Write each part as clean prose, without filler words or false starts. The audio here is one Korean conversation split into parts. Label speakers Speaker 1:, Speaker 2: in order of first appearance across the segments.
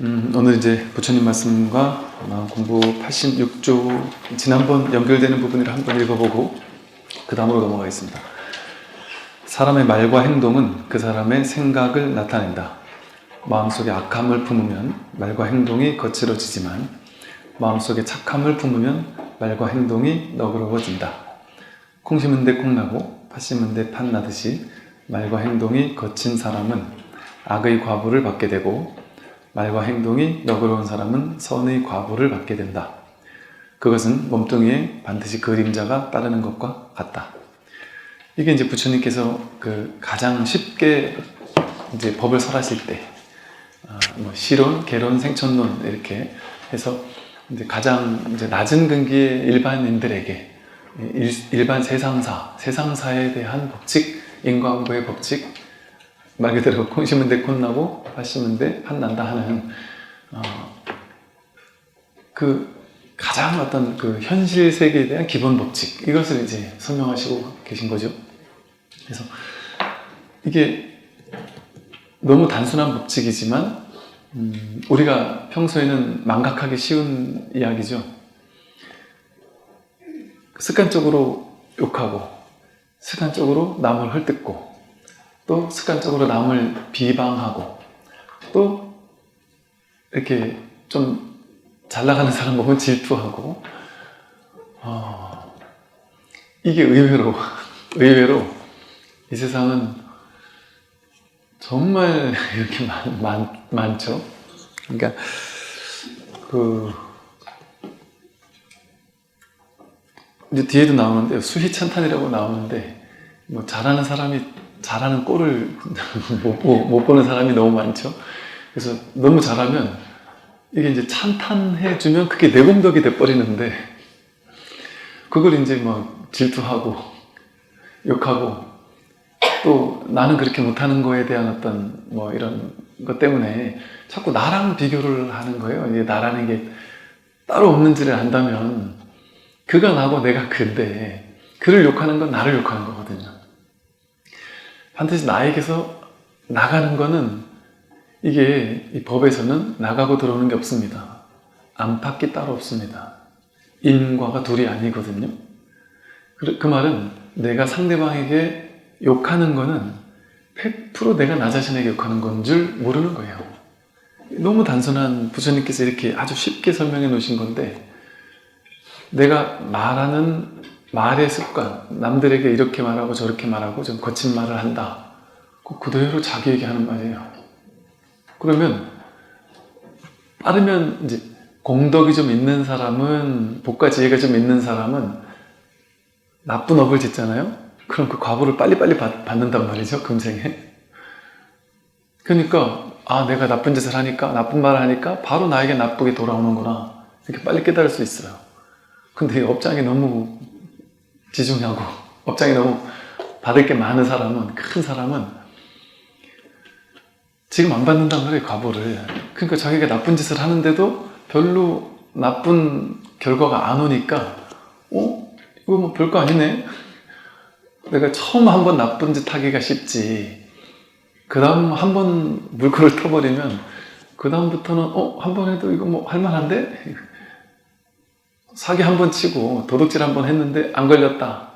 Speaker 1: 오늘 이제 부처님 말씀과 공부 86조 지난번 연결되는 부분을 한번 읽어보고 그 다음으로 넘어가겠습니다. 사람의 말과 행동은 그 사람의 생각을 나타낸다. 마음속에 악함을 품으면 말과 행동이 거칠어지지만 마음속에 착함을 품으면 말과 행동이 너그러워진다. 콩 심은 데 콩 나고 팥 심은 데 팥 나듯이 말과 행동이 거친 사람은 악의 과보를 받게 되고 말과 행동이 너그러운 사람은 선의 과보를 받게 된다. 그것은 몸뚱이에 반드시 그림자가 따르는 것과 같다. 이게 이제 부처님께서 가장 쉽게 이제 법을 설하실 때, 시론, 개론, 생천론 이렇게 해서 이제 가장 이제 낮은 근기의 일반인들에게 일반 세상사에 대한 법칙, 인과응보의 법칙, 말 그대로 콩 심은 데 콩 나고 팥 심은 데 팥 난다 하는 가장 어떤 현실 세계에 대한 기본 법칙, 이것을 이제 설명하시고 계신 거죠. 그래서 이게 너무 단순한 법칙이지만 우리가 평소에는 망각하기 쉬운 이야기죠. 습관적으로 욕하고 습관적으로 남을 헐뜯고 또 습관적으로 남을 비방하고 또 이렇게 좀 잘 나가는 사람 보면 질투하고 이게 의외로 이 세상은 정말 이렇게 많죠. 그러니까 이제 뒤에도 나오는데 수희찬탄이라고 나오는데 뭐 잘하는 사람이 잘하는 꼴을 못 보는 사람이 너무 많죠. 그래서 너무 잘하면 이게 이제 찬탄해주면 그게 내공덕이 돼버리는데 그걸 이제 막 질투하고 욕하고 또 나는 그렇게 못하는 거에 대한 어떤 뭐 이런 것 때문에 자꾸 나랑 비교를 하는 거예요. 이게 나라는 게 따로 없는지를 안다면 그가 나고 내가 그인데 그를 욕하는 건 나를 욕하는 거거든요. 반드시 나에게서 나가는 거는 이게 이 법에서는 나가고 들어오는 게 없습니다. 안팎이 따로 없습니다. 인과가 둘이 아니거든요. 그 말은 내가 상대방에게 욕하는 거는 100% 내가 나 자신에게 욕하는 건 줄 모르는 거예요. 너무 단순한 부처님께서 이렇게 아주 쉽게 설명해 놓으신 건데 내가 말하는 말의 습관, 남들에게 이렇게 말하고 저렇게 말하고 좀 거친 말을 한다. 그대로 자기에게 하는 말이에요. 그러면 빠르면 이제 공덕이 좀 있는 사람은, 복과 지혜가 좀 있는 사람은 나쁜 업을 짓잖아요. 그럼 그 과보를 빨리빨리 받는단 말이죠, 금생에. 그러니까 내가 나쁜 짓을 하니까, 나쁜 말을 하니까 바로 나에게 나쁘게 돌아오는구나, 이렇게 빨리 깨달을 수 있어요. 근데 업장이 너무 지중하고 업장이 너무 받을 게 많은 사람은, 큰 사람은 지금 안 받는단 말이에요, 과보를. 그러니까 자기가 나쁜 짓을 하는데도 별로 나쁜 결과가 안 오니까 이거 뭐 별거 아니네. 내가 처음 한번 나쁜 짓 하기가 쉽지, 그 다음 한 번 물꼬를 터버리면 그 다음부터는 한 번 해도 이거 뭐 할만한데? 사기 한 번 치고 도둑질 한 번 했는데 안 걸렸다.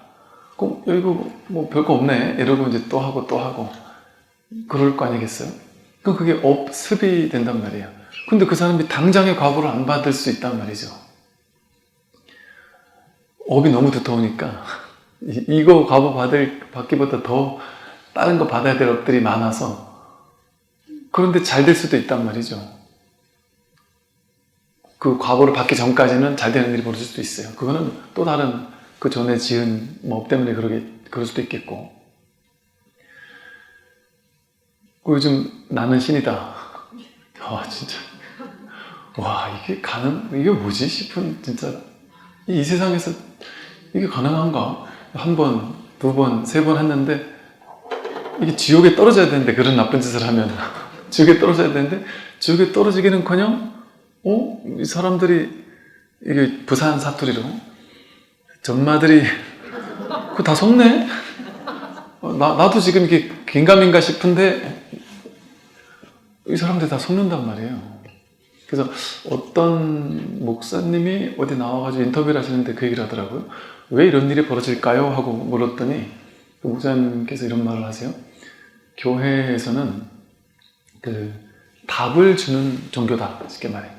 Speaker 1: 이거 뭐 별거 없네, 이러고 이제 또 하고 또 하고 그럴 거 아니겠어요? 그럼 그게 업습이 된단 말이에요. 근데 그 사람이 당장의 과보를 안 받을 수 있단 말이죠. 업이 너무 두터우니까 이거 과보 받기보다 더 다른 거 받아야 될 업들이 많아서, 그런데 잘 될 수도 있단 말이죠. 그 과보를 받기 전까지는 잘 되는 일이 벌어질 수도 있어요. 그거는 또 다른 그 전에 지은 업 때문에 그럴 수도 있겠고. 요즘 나는 신이다. 진짜. 이게 뭐지? 싶은, 진짜. 이 세상에서 이게 가능한가? 한 번, 두 번, 세 번 했는데, 이게 지옥에 떨어져야 되는데, 그런 나쁜 짓을 하면. 지옥에 떨어져야 되는데, 지옥에 떨어지기는 커녕, 이 사람들이, 이게 부산 사투리로, 전마들이, 그거 다 속네? 나도 지금 이게 긴가민가 싶은데, 이 사람들 다 속는단 말이에요. 그래서 어떤 목사님이 어디 나와가지고 인터뷰를 하시는데 그 얘기를 하더라고요. 왜 이런 일이 벌어질까요? 하고 물었더니 그 목사님께서 이런 말을 하세요. 교회에서는 그 답을 주는 종교다, 쉽게 말해.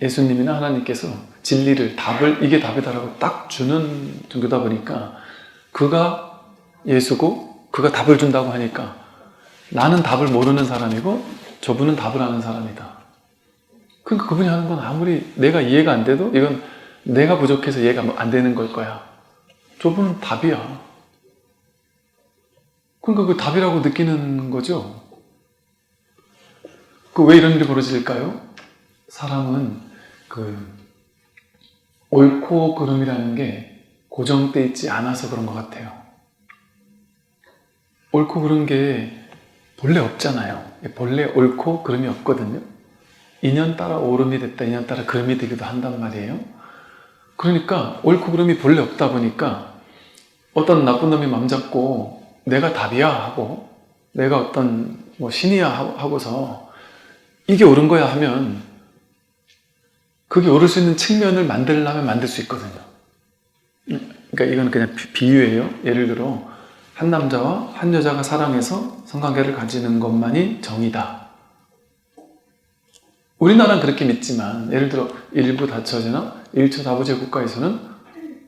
Speaker 1: 예수님이나 하나님께서 진리를, 답을, 이게 답이다라고 딱 주는 종교다 보니까 그가 예수고 그가 답을 준다고 하니까 나는 답을 모르는 사람이고 저분은 답을 아는 사람이다. 그러니까 그분이 하는 건 아무리 내가 이해가 안 돼도 이건 내가 부족해서 이해가 안 되는 걸 거야. 저분은 답이야. 그러니까 그 답이라고 느끼는 거죠. 그 왜 이런 일이 벌어질까요? 사람은 그 옳고 그름이라는 게 고정돼 있지 않아서 그런 것 같아요. 옳고 그른 게 본래 없잖아요. 본래 옳고 그름이 없거든요. 인연 따라 오름이 됐다, 인연 따라 그름이 되기도 한단 말이에요. 그러니까 옳고 그름이 본래 없다 보니까 어떤 나쁜 놈이 맘 잡고 내가 답이야 하고 내가 어떤 뭐 신이야 하고서 이게 옳은 거야 하면 그게 옳을 수 있는 측면을 만들려면 만들 수 있거든요. 그러니까 이건 그냥 비유예요. 예를 들어 한 남자와 한 여자가 사랑해서 성관계를 가지는 것만이 정의다. 우리나라는 그렇게 믿지만 예를 들어 일부 다처제나 일처 다부제 국가에서는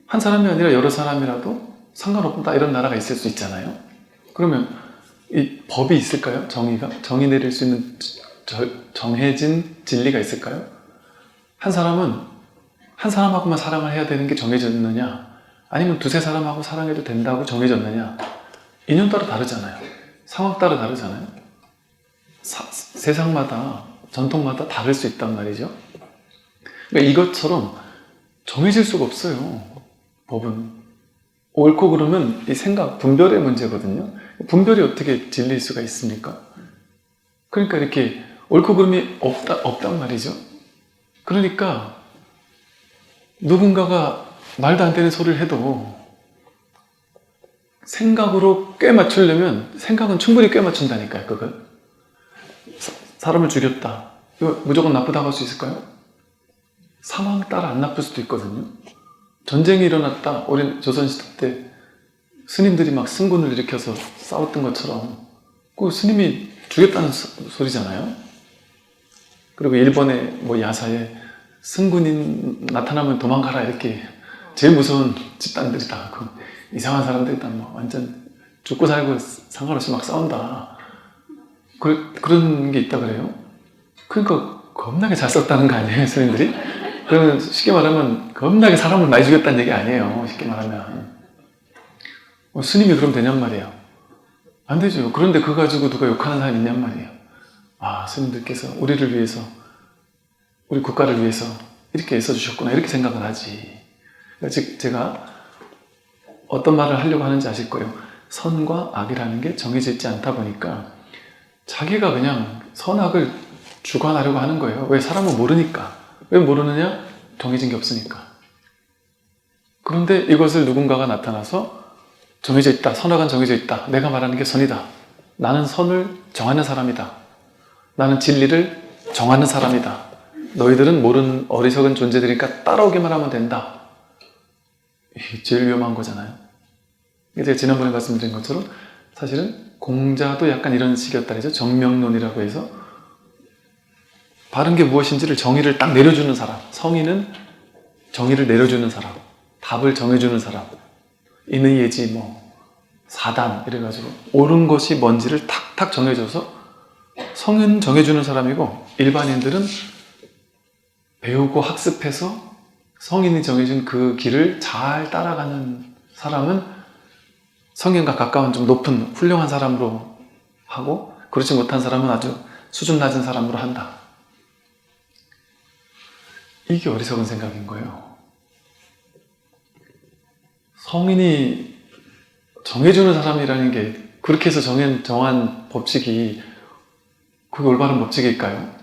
Speaker 1: 한 사람이 아니라 여러 사람이라도 상관없다 이런 나라가 있을 수 있잖아요. 그러면 이 법이 있을까요? 정의 내릴 수 있는 정해진 진리가 있을까요? 한 사람은 한 사람하고만 사랑을 해야 되는 게 정해졌느냐, 아니면 두세 사람하고 사랑해도 된다고 정해졌느냐, 인연 따라 다르잖아요. 상황 따라 다르잖아요. 세상마다 전통마다 다를 수 있단 말이죠. 그러니까 이것처럼 정해질 수가 없어요. 법은 옳고 그름은 이 생각, 분별의 문제거든요. 분별이 어떻게 진리일 수가 있습니까? 그러니까 이렇게 옳고 그름이 없단 말이죠. 그러니까 누군가가 말도 안 되는 소리를 해도 생각으로 꽤 맞추려면 생각은 충분히 꽤 맞춘다니까요. 그걸 사람을 죽였다, 이거 무조건 나쁘다고 할 수 있을까요? 상황 따라 안 나쁠 수도 있거든요. 전쟁이 일어났다, 우리 조선시대 때 스님들이 막 승군을 일으켜서 싸웠던 것처럼 그 스님이 죽였다는 소리잖아요. 그리고 일본의 뭐 야사에 승군이 나타나면 도망가라, 이렇게 제일 무서운 집단들이다, 그 이상한 사람들이다, 뭐 완전 죽고 살고 상관없이 막 싸운다, 그런 게 있다 그래요. 그러니까 겁나게 잘 썼다는 거 아니에요, 스님들이? 그러면 쉽게 말하면 겁나게 사람을 많이 죽였다는 얘기 아니에요, 쉽게 말하면. 스님이 그럼 되냔 말이에요. 안 되죠. 그런데 그거 가지고 누가 욕하는 사람이 있냔 말이에요. 아, 스님들께서 우리를 위해서, 우리 국가를 위해서 이렇게 애써주셨구나, 이렇게 생각을 하지. 즉 제가 어떤 말을 하려고 하는지 아실 거예요. 선과 악이라는 게 정해져 있지 않다 보니까 자기가 그냥 선악을 주관하려고 하는 거예요. 왜? 사람은 모르니까. 왜 모르느냐? 정해진 게 없으니까. 그런데 이것을 누군가가 나타나서 정해져 있다, 선악은 정해져 있다, 내가 말하는 게 선이다, 나는 선을 정하는 사람이다, 나는 진리를 정하는 사람이다, 너희들은 모르는 어리석은 존재들이니까 따라오기만 하면 된다. 이게 제일 위험한 거잖아요. 제가 지난번에 말씀드린 것처럼 사실은 공자도 약간 이런 식이었다 그러죠. 정명론이라고 해서 바른 게 무엇인지를, 정의를 딱 내려주는 사람, 성인은 정의를 내려주는 사람, 답을 정해주는 사람, 인의예지 뭐 사단 이래가지고 옳은 것이 뭔지를 탁탁 정해줘서 성인 정해주는 사람이고, 일반인들은 배우고 학습해서 성인이 정해준 그 길을 잘 따라가는 사람은 성인과 가까운 좀 높은 훌륭한 사람으로 하고, 그렇지 못한 사람은 아주 수준 낮은 사람으로 한다. 이게 어리석은 생각인 거예요. 성인이 정해주는 사람이라는 게, 그렇게 해서 정한 법칙이 그게 올바른 법칙일까요?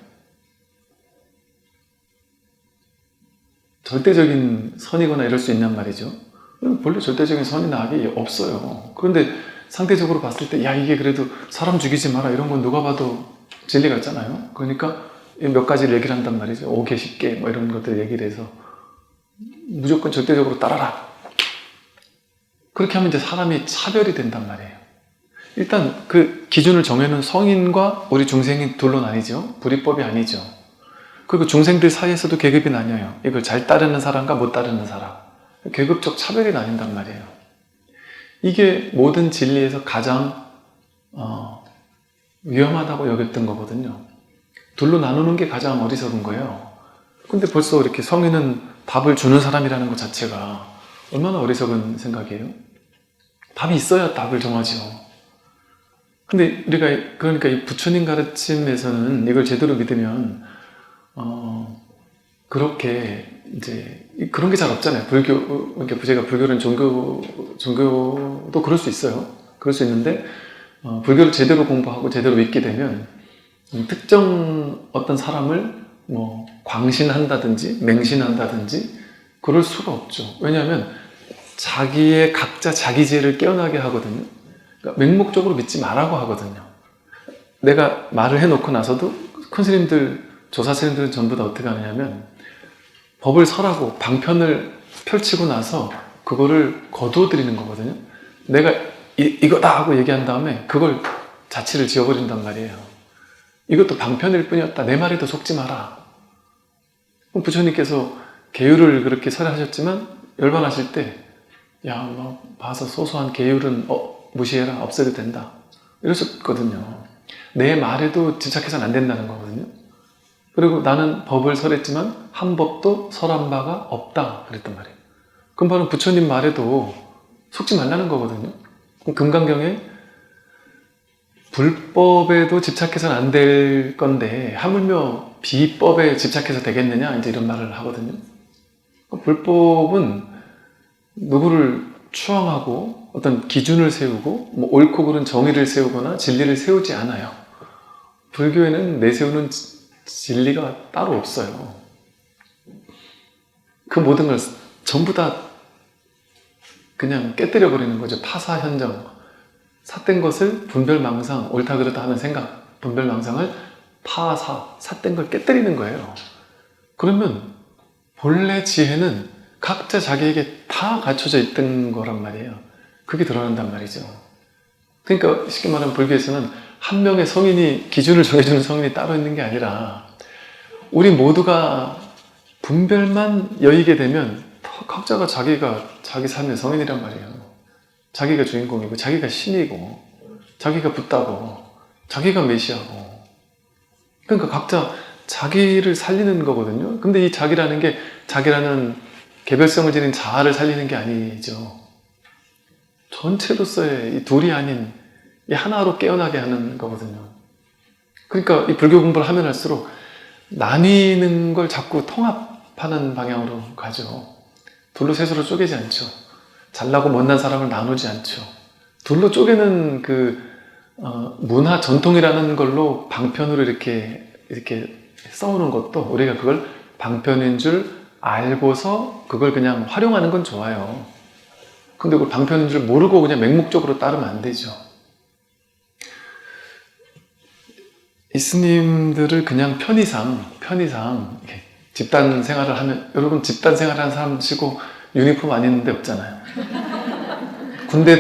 Speaker 1: 절대적인 선이거나 이럴 수 있냔 말이죠. 본래 절대적인 선이나 악이 없어요. 그런데 상대적으로 봤을 때 야, 이게 그래도 사람 죽이지 마라, 이런 건 누가 봐도 진리가 있잖아요. 그러니까 몇 가지를 얘기를 한단 말이죠. 5개, 10개 뭐 이런 것들 얘기를 해서 무조건 절대적으로 따라라. 그렇게 하면 이제 사람이 차별이 된단 말이에요. 일단 그 기준을 정해놓은 성인과 우리 중생이 둘로 나뉘죠. 불이법이 아니죠. 그리고 중생들 사이에서도 계급이 나뉘어요. 이걸 잘 따르는 사람과 못 따르는 사람. 계급적 차별이 나뉜단 말이에요. 이게 모든 진리에서 가장 위험하다고 여겼던 거거든요. 둘로 나누는 게 가장 어리석은 거예요. 근데 벌써 이렇게 성인은 답을 주는 사람이라는 것 자체가 얼마나 어리석은 생각이에요? 답이 있어야 답을 정하죠. 근데 우리가 그러니까 이 부처님 가르침에서는 이걸 제대로 믿으면 그렇게 이제 그런 게 잘 없잖아요. 불교, 그러니까 제가 불교는 종교도 그럴 수 있어요. 그럴 수 있는데 불교를 제대로 공부하고 제대로 믿게 되면 특정 어떤 사람을 뭐 광신한다든지 맹신한다든지 그럴 수가 없죠. 왜냐하면 자기의 각자 자기 죄를 깨어나게 하거든요. 그러니까 맹목적으로 믿지 말라고 하거든요. 내가 말을 해놓고 나서도 큰 스님들, 조사 스님들은 전부 다 어떻게 하냐면 법을 설하고 방편을 펼치고 나서 그거를 거두어드리는 거거든요. 내가 이거다 하고 얘기한 다음에 그걸 자취를 지어버린단 말이에요. 이것도 방편일 뿐이었다. 내 말에도 속지 마라. 부처님께서 계율을 그렇게 설하셨지만 열반하실 때 야, 뭐 봐서 소소한 계율은 무시해라. 없애도 된다. 이러셨거든요. 내 말에도 집착해서는 안 된다는 거거든요. 그리고 나는 법을 설했지만 한 법도 설한 바가 없다. 그랬단 말이에요. 그럼 바로 부처님 말에도 속지 말라는 거거든요. 금강경에 불법에도 집착해서는 안 될 건데 하물며 비법에 집착해서 되겠느냐 이제 이런 말을 하거든요. 불법은 누구를 추앙하고 어떤 기준을 세우고 뭐 옳고 그른 정의를 세우거나 진리를 세우지 않아요. 불교에는 내세우는 진리가 따로 없어요. 그 모든 걸 전부 다 그냥 깨뜨려 버리는 거죠. 파사현정. 삿된 것을 분별망상, 옳다 그르다 하는 생각, 분별망상을 파사, 삿된 걸 깨뜨리는 거예요. 그러면 본래 지혜는 각자 자기에게 다 갖춰져 있던 거란 말이에요. 그게 드러난단 말이죠. 그러니까 쉽게 말하면 불교에서는 한 명의 성인이, 기준을 정해주는 성인이 따로 있는 게 아니라 우리 모두가 분별만 여의게 되면 각자가 자기가 자기 삶의 성인이란 말이에요. 자기가 주인공이고 자기가 신이고 자기가 붓다고 자기가 메시아고 그러니까 각자 자기를 살리는 거거든요. 근데 이 자기라는 게 자기라는 개별성을 지닌 자아를 살리는 게 아니죠. 전체로서의 이 둘이 아닌 이 하나로 깨어나게 하는 거거든요. 그러니까 이 불교 공부를 하면 할수록 나뉘는 걸 자꾸 통합하는 방향으로 가죠. 둘로 셋으로 쪼개지 않죠. 잘나고 못난 사람을 나누지 않죠. 둘로 쪼개는 그 문화 전통이라는 걸로 방편으로 이렇게 써오는 것도 우리가 그걸 방편인 줄 알고서 그걸 그냥 활용하는 건 좋아요. 근데 그걸 방편인 줄 모르고 그냥 맹목적으로 따르면 안 되죠. 이 스님들을 그냥 편의상 집단 생활을 하면, 여러분 집단 생활하는 사람 치고 유니폼 안 입는 데 없잖아요. 군대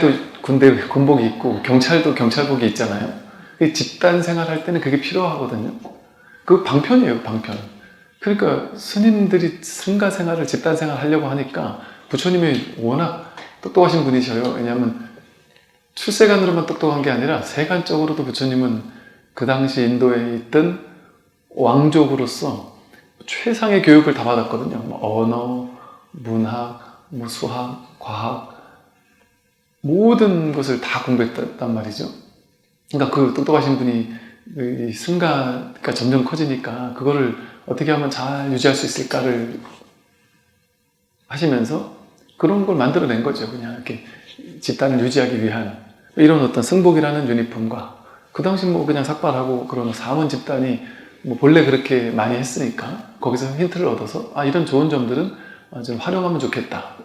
Speaker 1: 군복이 있고 경찰도 경찰복이 있잖아요. 집단 생활할 때는 그게 필요하거든요. 그 방편이에요, 방편. 그러니까 스님들이 승가 생활을 집단 생활 하려고 하니까 부처님이 워낙 똑똑하신 분이셔요. 왜냐하면 출세관으로만 똑똑한 게 아니라 세간적으로도 부처님은 그 당시 인도에 있던 왕족으로서 최상의 교육을 다 받았거든요. 언어, 문학, 수학, 과학 모든 것을 다 공부했단 말이죠. 그러니까 그 똑똑하신 분이 이 승가가 점점 커지니까 그거를 어떻게 하면 잘 유지할 수 있을까를 하시면서 그런 걸 만들어낸 거죠. 그냥 이렇게 집단을 유지하기 위한 이런 어떤 승복이라는 유니폼과 그 당시 뭐 그냥 삭발하고 그런 사문 집단이 뭐 본래 그렇게 많이 했으니까 거기서 힌트를 얻어서 이런 좋은 점들은 좀 활용하면 좋겠다.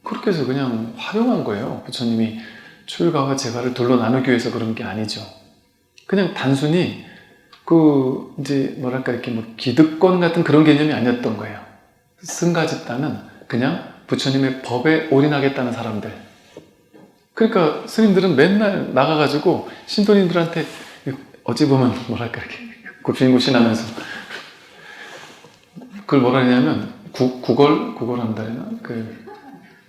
Speaker 1: 그렇게 해서 그냥 활용한 거예요. 부처님이 출가와 제가를 둘로 나누기 위해서 그런 게 아니죠. 그냥 단순히 이제 뭐랄까 이렇게 뭐 기득권 같은 그런 개념이 아니었던 거예요. 승가 집단은 그냥 부처님의 법에 올인하겠다는 사람들. 그러니까 스님들은 맨날 나가가지고 신도님들한테 어찌 보면 뭐랄까 이렇게 굽신굽신하면서 그걸 뭐라 하냐면 구걸한다 해나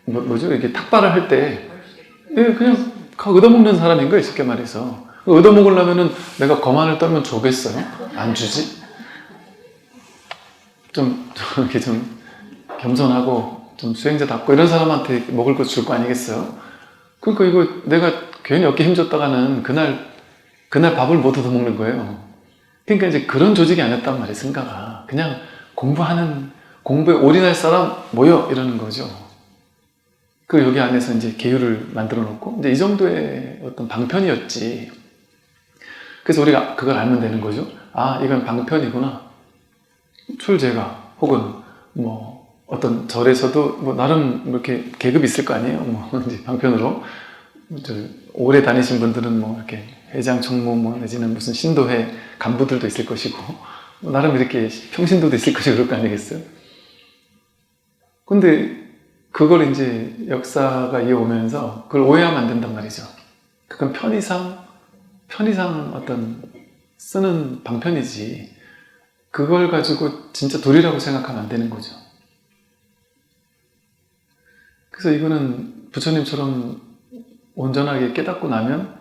Speaker 1: 뭐죠 이게 탁발을 할 때 그냥 얻어먹는 사람인 거예요, 쉽게 말해서. 얻어먹으려면은 내가 거만을 떨면 주겠어요? 안 주지? 좀 이렇게 좀 겸손하고 좀 수행자답고 이런 사람한테 먹을 거 줄 거 아니겠어요? 그러니까 이거 내가 괜히 어깨 힘줬다가는 그날 밥을 못 얻어먹는 거예요. 그러니까 이제 그런 조직이 아니었단 말이에요, 승가가. 그냥 공부에 올인할 사람 모여 이러는 거죠. 여기 안에서 이제 계율을 만들어 놓고 이제 이 정도의 어떤 방편이었지. 그래서 우리가 그걸 알면 되는 거죠. 아, 이건 방편이구나. 출제가 혹은 뭐 어떤 절에서도 뭐 나름 이렇게 계급이 있을 거 아니에요. 뭐 이제 방편으로 오래 다니신 분들은 뭐 이렇게 회장, 총무 뭐 내지는 무슨 신도회 간부들도 있을 것이고 뭐 나름 이렇게 평신도도 있을 것이고 그럴 거 아니겠어요. 근데 그걸 이제 역사가 이어오면서 그걸 오해하면 안 된단 말이죠. 그건 편의상 어떤 쓰는 방편이지 그걸 가지고 진짜 도리라고 생각하면 안 되는 거죠. 그래서 이거는 부처님처럼 온전하게 깨닫고 나면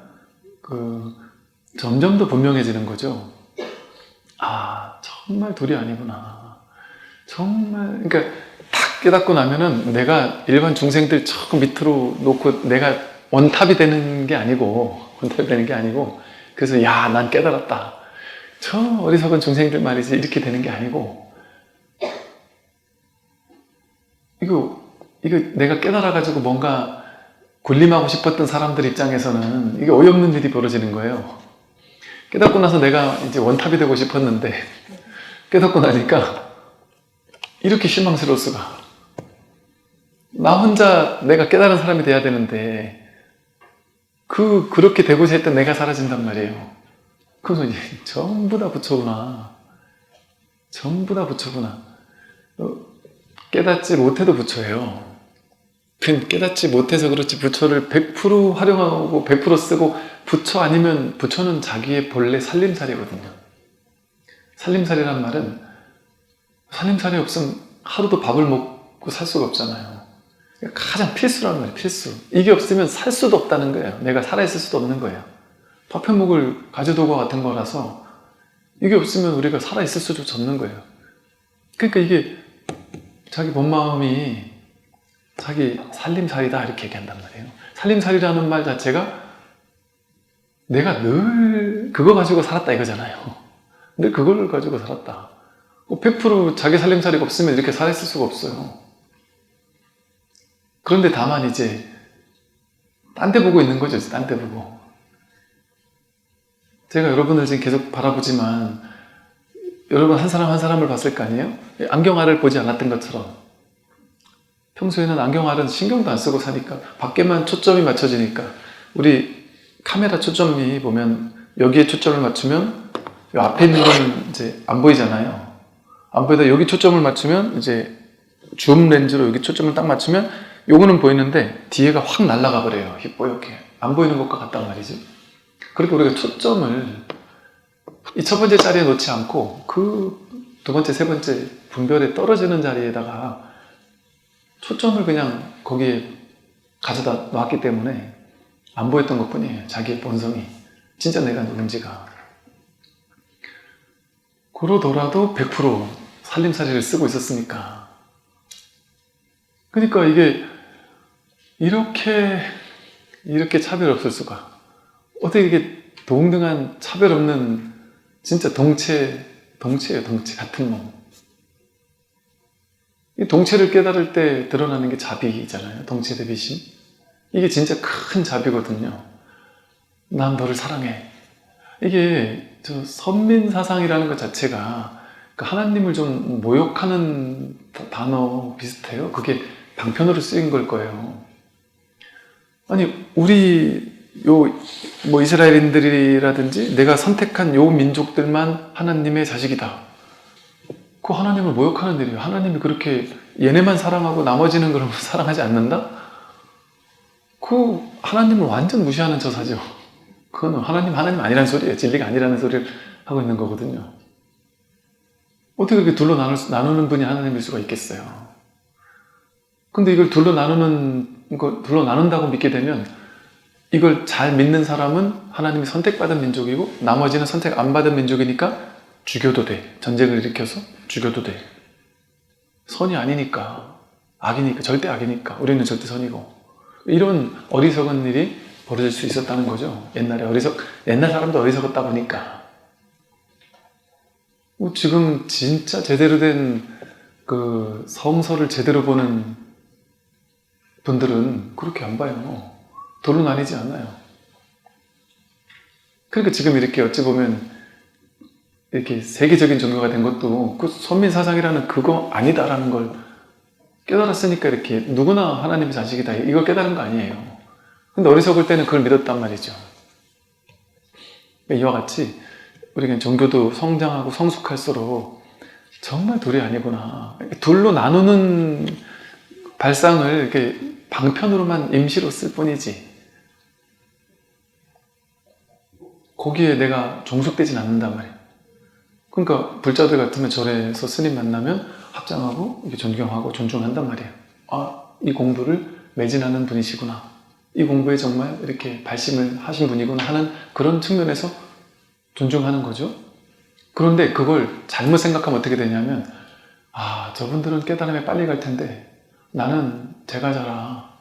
Speaker 1: 점점 더 분명해지는 거죠. 아, 정말 도리 아니구나. 정말 그러니까 딱 깨닫고 나면은 내가 일반 중생들 저 밑으로 놓고 내가 원탑이 되는 게 아니고 그래서 야, 난 깨달았다. 저 어리석은 중생들 말이지 이렇게 되는 게 아니고 이거 내가 깨달아가지고 뭔가 군림하고 싶었던 사람들 입장에서는 이게 어이없는 일이 벌어지는 거예요. 깨닫고 나서 내가 이제 원탑이 되고 싶었는데 깨닫고 나니까 이렇게 실망스러울 수가. 나 혼자 내가 깨달은 사람이 돼야 되는데 그렇게 되고자 했던 내가 사라진단 말이에요. 그래서 이제 전부 다 부처구나. 전부 다 부처구나. 깨닫지 못해도 부처예요. 깨닫지 못해서 그렇지 부처를 100% 활용하고 100% 쓰고 부처 아니면 부처는 자기의 본래 살림살이거든요. 살림살이란 말은 살림살이 없으면 하루도 밥을 먹고 살 수가 없잖아요. 가장 필수라는 말이에요. 필수. 이게 없으면 살 수도 없다는 거예요. 내가 살아있을 수도 없는 거예요. 밥 해먹을 가재도구와 같은 거라서 이게 없으면 우리가 살아있을 수조차 없는 거예요. 그러니까 이게 자기 본 마음이 자기 살림살이다 이렇게 얘기한단 말이에요. 살림살이라는 말 자체가 내가 늘 그거 가지고 살았다 이거잖아요. 늘 그걸 가지고 살았다. 100% 자기 살림살이가 없으면 이렇게 살아있을 수가 없어요. 그런데 다만 이제 딴 데 보고 있는 거죠. 딴 데 보고. 제가 여러분을 지금 계속 바라보지만 여러분 한 사람 한 사람을 봤을 거 아니에요? 안경알을 보지 않았던 것처럼 평소에는 안경알은 신경도 안 쓰고 사니까 밖에만 초점이 맞춰지니까 우리 카메라 초점이 보면 여기에 초점을 맞추면 이 앞에 있는 거는 이제 안 보이잖아요. 안 보이다 여기 초점을 맞추면 이제 줌 렌즈로 여기 초점을 딱 맞추면 요거는 보이는데 뒤에가 확 날아가 버려요. 뽀얗게 안 보이는 것과 같단 말이죠. 그렇게 우리가 초점을 이 첫 번째 자리에 놓지 않고 그 두 번째, 세 번째 분별에 떨어지는 자리에다가 초점을 그냥 거기에 가져다 놨기 때문에 안 보였던 것 뿐이에요. 자기의 본성이 진짜 내가 누군지가. 그러더라도 100% 살림살이를 쓰고 있었으니까. 그러니까 이게 이렇게 차별 없을 수가. 어떻게 이게 동등한 차별 없는 진짜 동체예요. 동체 같은 몸. 이 동체를 깨달을 때 드러나는 게 자비잖아요. 동체 대비심. 이게 진짜 큰 자비거든요. 난 너를 사랑해. 이게 저 선민사상이라는 것 자체가 하나님을 좀 모욕하는 단어 비슷해요. 그게 방편으로 쓰인 걸 거예요. 아니 우리 뭐 이스라엘인들이라든지 내가 선택한 요 민족들만 하나님의 자식이다. 그 하나님을 모욕하는 일이에요. 하나님이 그렇게 얘네만 사랑하고 나머지는 그러면 사랑하지 않는다? 그 하나님을 완전 무시하는 처사죠. 그거는 하나님 아니라는 소리예요. 진리가 아니라는 소리를 하고 있는 거거든요. 어떻게 그렇게 둘로 나누는 분이 하나님일 수가 있겠어요. 근데 이걸 둘로 나눈다고 믿게 되면 이걸 잘 믿는 사람은 하나님이 선택받은 민족이고 나머지는 선택 안 받은 민족이니까 죽여도 돼. 전쟁을 일으켜서 죽여도 돼. 선이 아니니까. 악이니까. 절대 악이니까. 우리는 절대 선이고. 이런 어리석은 일이 벌어질 수 있었다는 거죠. 옛날 사람도 어리석었다 보니까. 지금 진짜 제대로 된 그 성서를 제대로 보는 분들은 그렇게 안 봐요. 돌로 나뉘지 않아요. 그러니까 지금 이렇게 어찌 보면 이렇게 세계적인 종교가 된 것도 그 선민사상이라는 그거 아니다라는 걸 깨달았으니까 이렇게 누구나 하나님의 자식이다 이걸 깨달은 거 아니에요. 근데 어리석을 때는 그걸 믿었단 말이죠. 이와 같이 우리가 종교도 성장하고 성숙할수록 정말 둘이 아니구나. 둘로 나누는 발상을 이렇게 방편으로만 임시로 쓸 뿐이지 거기에 내가 종속되진 않는단 말이에요. 그러니까 불자들 같으면 절에서 스님 만나면 합장하고 이렇게 존경하고 존중한단 말이에요. 아, 이 공부를 매진하는 분이시구나. 이 공부에 정말 이렇게 발심을 하신 분이구나 하는 그런 측면에서 존중하는 거죠. 그런데 그걸 잘못 생각하면 어떻게 되냐면 저분들은 깨달음에 빨리 갈 텐데 나는 제가 자라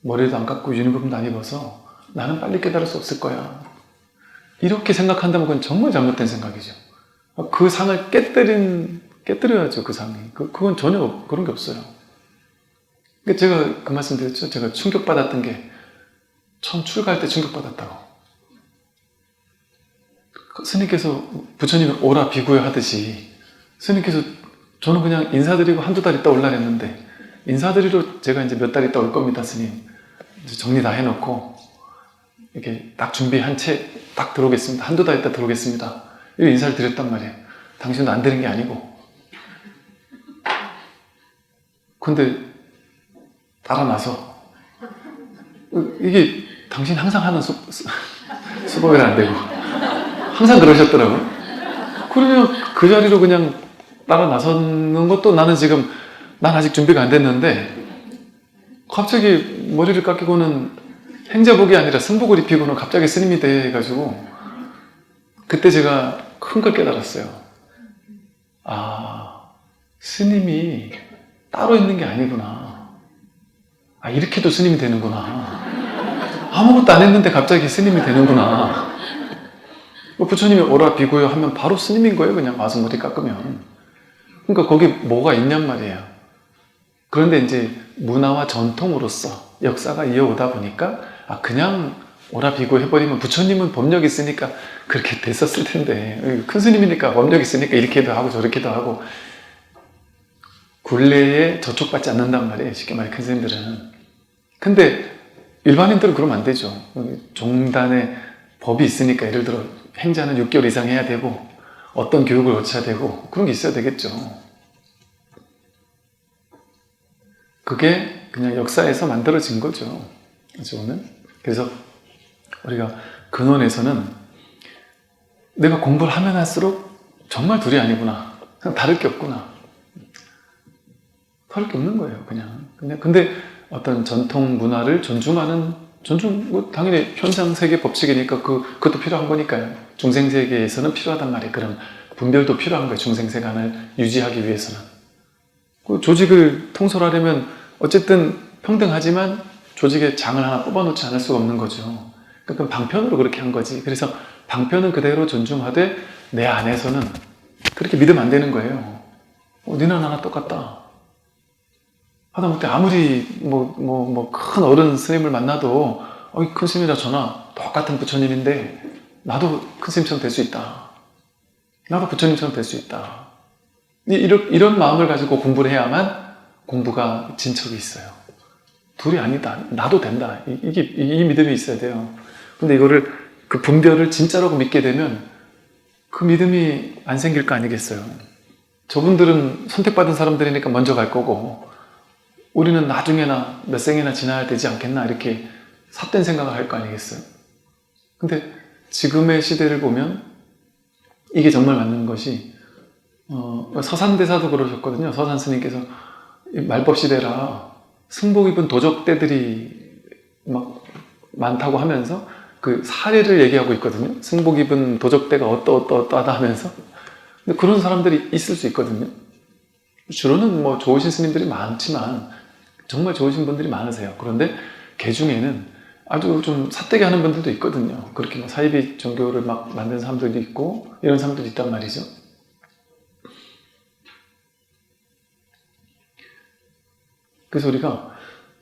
Speaker 1: 머리도 안 감고 유니폼도 안 입어서 나는 빨리 깨달을 수 없을 거야. 이렇게 생각한다면 그건 정말 잘못된 생각이죠. 그 상을 깨뜨려야죠, 그 상이. 그건 전혀 그런 게 없어요. 제가 그 말씀 드렸죠. 제가 충격받았던 게 처음 출가할 때 충격받았다고. 스님께서 부처님이 오라 비구여 하듯이 스님께서 저는 그냥 인사드리고 한두 달 있다 올라 했는데 인사드리러 제가 이제 몇 달 있다 올 겁니다, 스님. 이제 정리 다 해놓고 이렇게 딱 준비한 채 딱 들어오겠습니다. 한두 달 있다 들어오겠습니다. 이렇게 인사를 드렸단 말이에요. 당신도 안 되는 게 아니고. 근데 따라 나서 이게 당신 항상 하는 수법이라 안 되고 항상 그러셨더라고요. 그러면 그 자리로 그냥 따라 나서는 것도 난 아직 준비가 안 됐는데 갑자기 머리를 깎이고는 행자복이 아니라 승복을 입히고는 갑자기 스님이 돼가지고 그때 제가 큰 걸 깨달았어요. 스님이 따로 있는 게 아니구나. 이렇게도 스님이 되는구나. 아무것도 안 했는데 갑자기 스님이 되는구나. 부처님이 오라 비구요 하면 바로 스님인 거예요. 그냥 와서 머리 깎으면. 그러니까 거기 뭐가 있냔 말이에요. 그런데 이제 문화와 전통으로서 역사가 이어오다 보니까 그냥 오라 비구 해버리면 부처님은 법력이 있으니까 그렇게 됐었을 텐데 큰 스님이니까 법력이 있으니까 이렇게도 하고 저렇게도 하고 굴레에 저촉받지 않는단 말이에요. 쉽게 말해 큰 스님들은. 근데 일반인들은 그러면 안 되죠. 종단에 법이 있으니까 예를 들어 행자는 6개월 이상 해야 되고 어떤 교육을 거쳐야 되고 그런 게 있어야 되겠죠. 그게 그냥 역사에서 만들어진 거죠. 그래서 우리가 근원에서는 내가 공부를 하면 할수록 정말 둘이 아니구나. 그냥 다를 게 없구나. 다를 게 없는 거예요. 그냥. 근데 어떤 전통 문화를 당연히 현상세계 법칙이니까 그것도 필요한 거니까요. 중생세계에서는 필요하단 말이에요. 그럼 분별도 필요한 거예요. 중생세간을 유지하기 위해서는. 그 조직을 통솔하려면 어쨌든 평등하지만 조직에 장을 하나 뽑아놓지 않을 수가 없는 거죠. 그러니까 방편으로 그렇게 한 거지. 그래서 방편은 그대로 존중하되 내 안에서는 그렇게 믿으면 안 되는 거예요. 니는 나나 똑같다. 하다못해 아무리 큰 어른 스님을 만나도 큰 스님이라 저나 똑같은 부처님인데 나도 큰 스님처럼 될 수 있다. 나도 부처님처럼 될 수 있다. 이런 마음을 가지고 공부를 해야만 공부가 진척이 있어요. 둘이 아니다. 나도 된다. 이 믿음이 있어야 돼요. 근데 이거를 그 분별을 진짜라고 믿게 되면 그 믿음이 안 생길 거 아니겠어요. 저분들은 선택받은 사람들이니까 먼저 갈 거고 우리는 나중에나 몇 생이나 지나야 되지 않겠나 이렇게 삿된 생각을 할 거 아니겠어요. 근데 지금의 시대를 보면 이게 정말 맞는 것이 서산대사도 그러셨거든요. 서산 스님께서 말법 시대라 승복 입은 도적대들이 막 많다고 하면서 그 사례를 얘기하고 있거든요. 승복 입은 도적대가 어떠하다 하면서. 근데 그런 사람들이 있을 수 있거든요. 주로는 뭐 좋으신 스님들이 많지만 정말 좋으신 분들이 많으세요. 그런데 개 중에는 아주 좀 삿되게 하는 분들도 있거든요. 그렇게 뭐 사이비 종교를 막 만드는 사람들도 있고 이런 사람들도 있단 말이죠. 그래서 우리가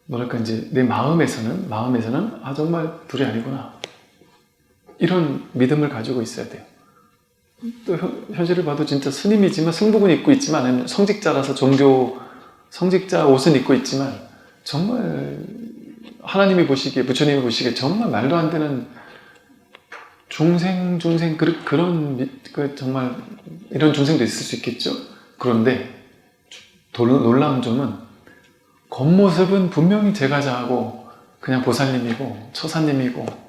Speaker 1: 뭐랄까 이제 내 마음에서는 아 정말 둘이 아니구나 이런 믿음을 가지고 있어야 돼요. 또 현실을 봐도 진짜 스님이지만 승복은 입고 있지만 아니면 성직자라서 종교 성직자 옷은 입고 있지만 정말 하나님이 보시기에 부처님이 보시기에 정말 말도 안 되는 중생 그런 정말 이런 중생도 있을 수 있겠죠. 그런데 놀라운 점은 겉모습은 분명히 제가자하고 그냥 보살님이고 처사님이고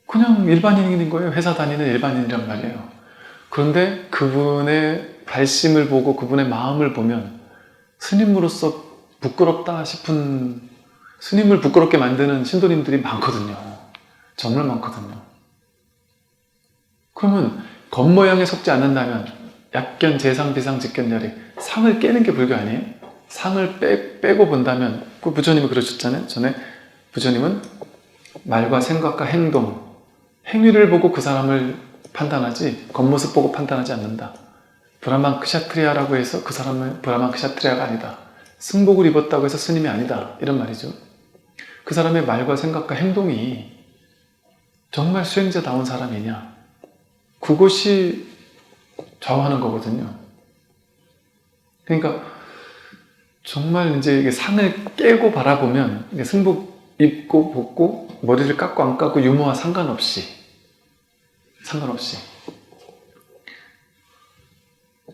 Speaker 1: 그냥 일반인인 거예요. 회사 다니는 일반인이란 말이에요. 그런데 그분의 발심을 보고 그분의 마음을 보면 스님으로서 부끄럽다 싶은 스님을 부끄럽게 만드는 신도님들이 많거든요. 정말 많거든요. 그러면 겉모양에 속지 않는다면 약견, 재상, 비상, 직견열이 상을 깨는 게 불교 아니에요? 상을 빼고 본다면 그 부처님이 그러셨잖아요. 전에 부처님은 말과 생각과 행동, 행위를 보고 그 사람을 판단하지 겉모습 보고 판단하지 않는다. 브라만 크샤트리아라고 해서 그 사람은 브라만 크샤트리아가 아니다. 승복을 입었다고 해서 스님이 아니다. 이런 말이죠. 그 사람의 말과 생각과 행동이 정말 수행자다운 사람이냐, 그것이 좌우하는 거거든요. 그러니까 정말 이제 이게 상을 깨고 바라보면 승복 입고 벗고 머리를 깎고 안 깎고 유무와 상관없이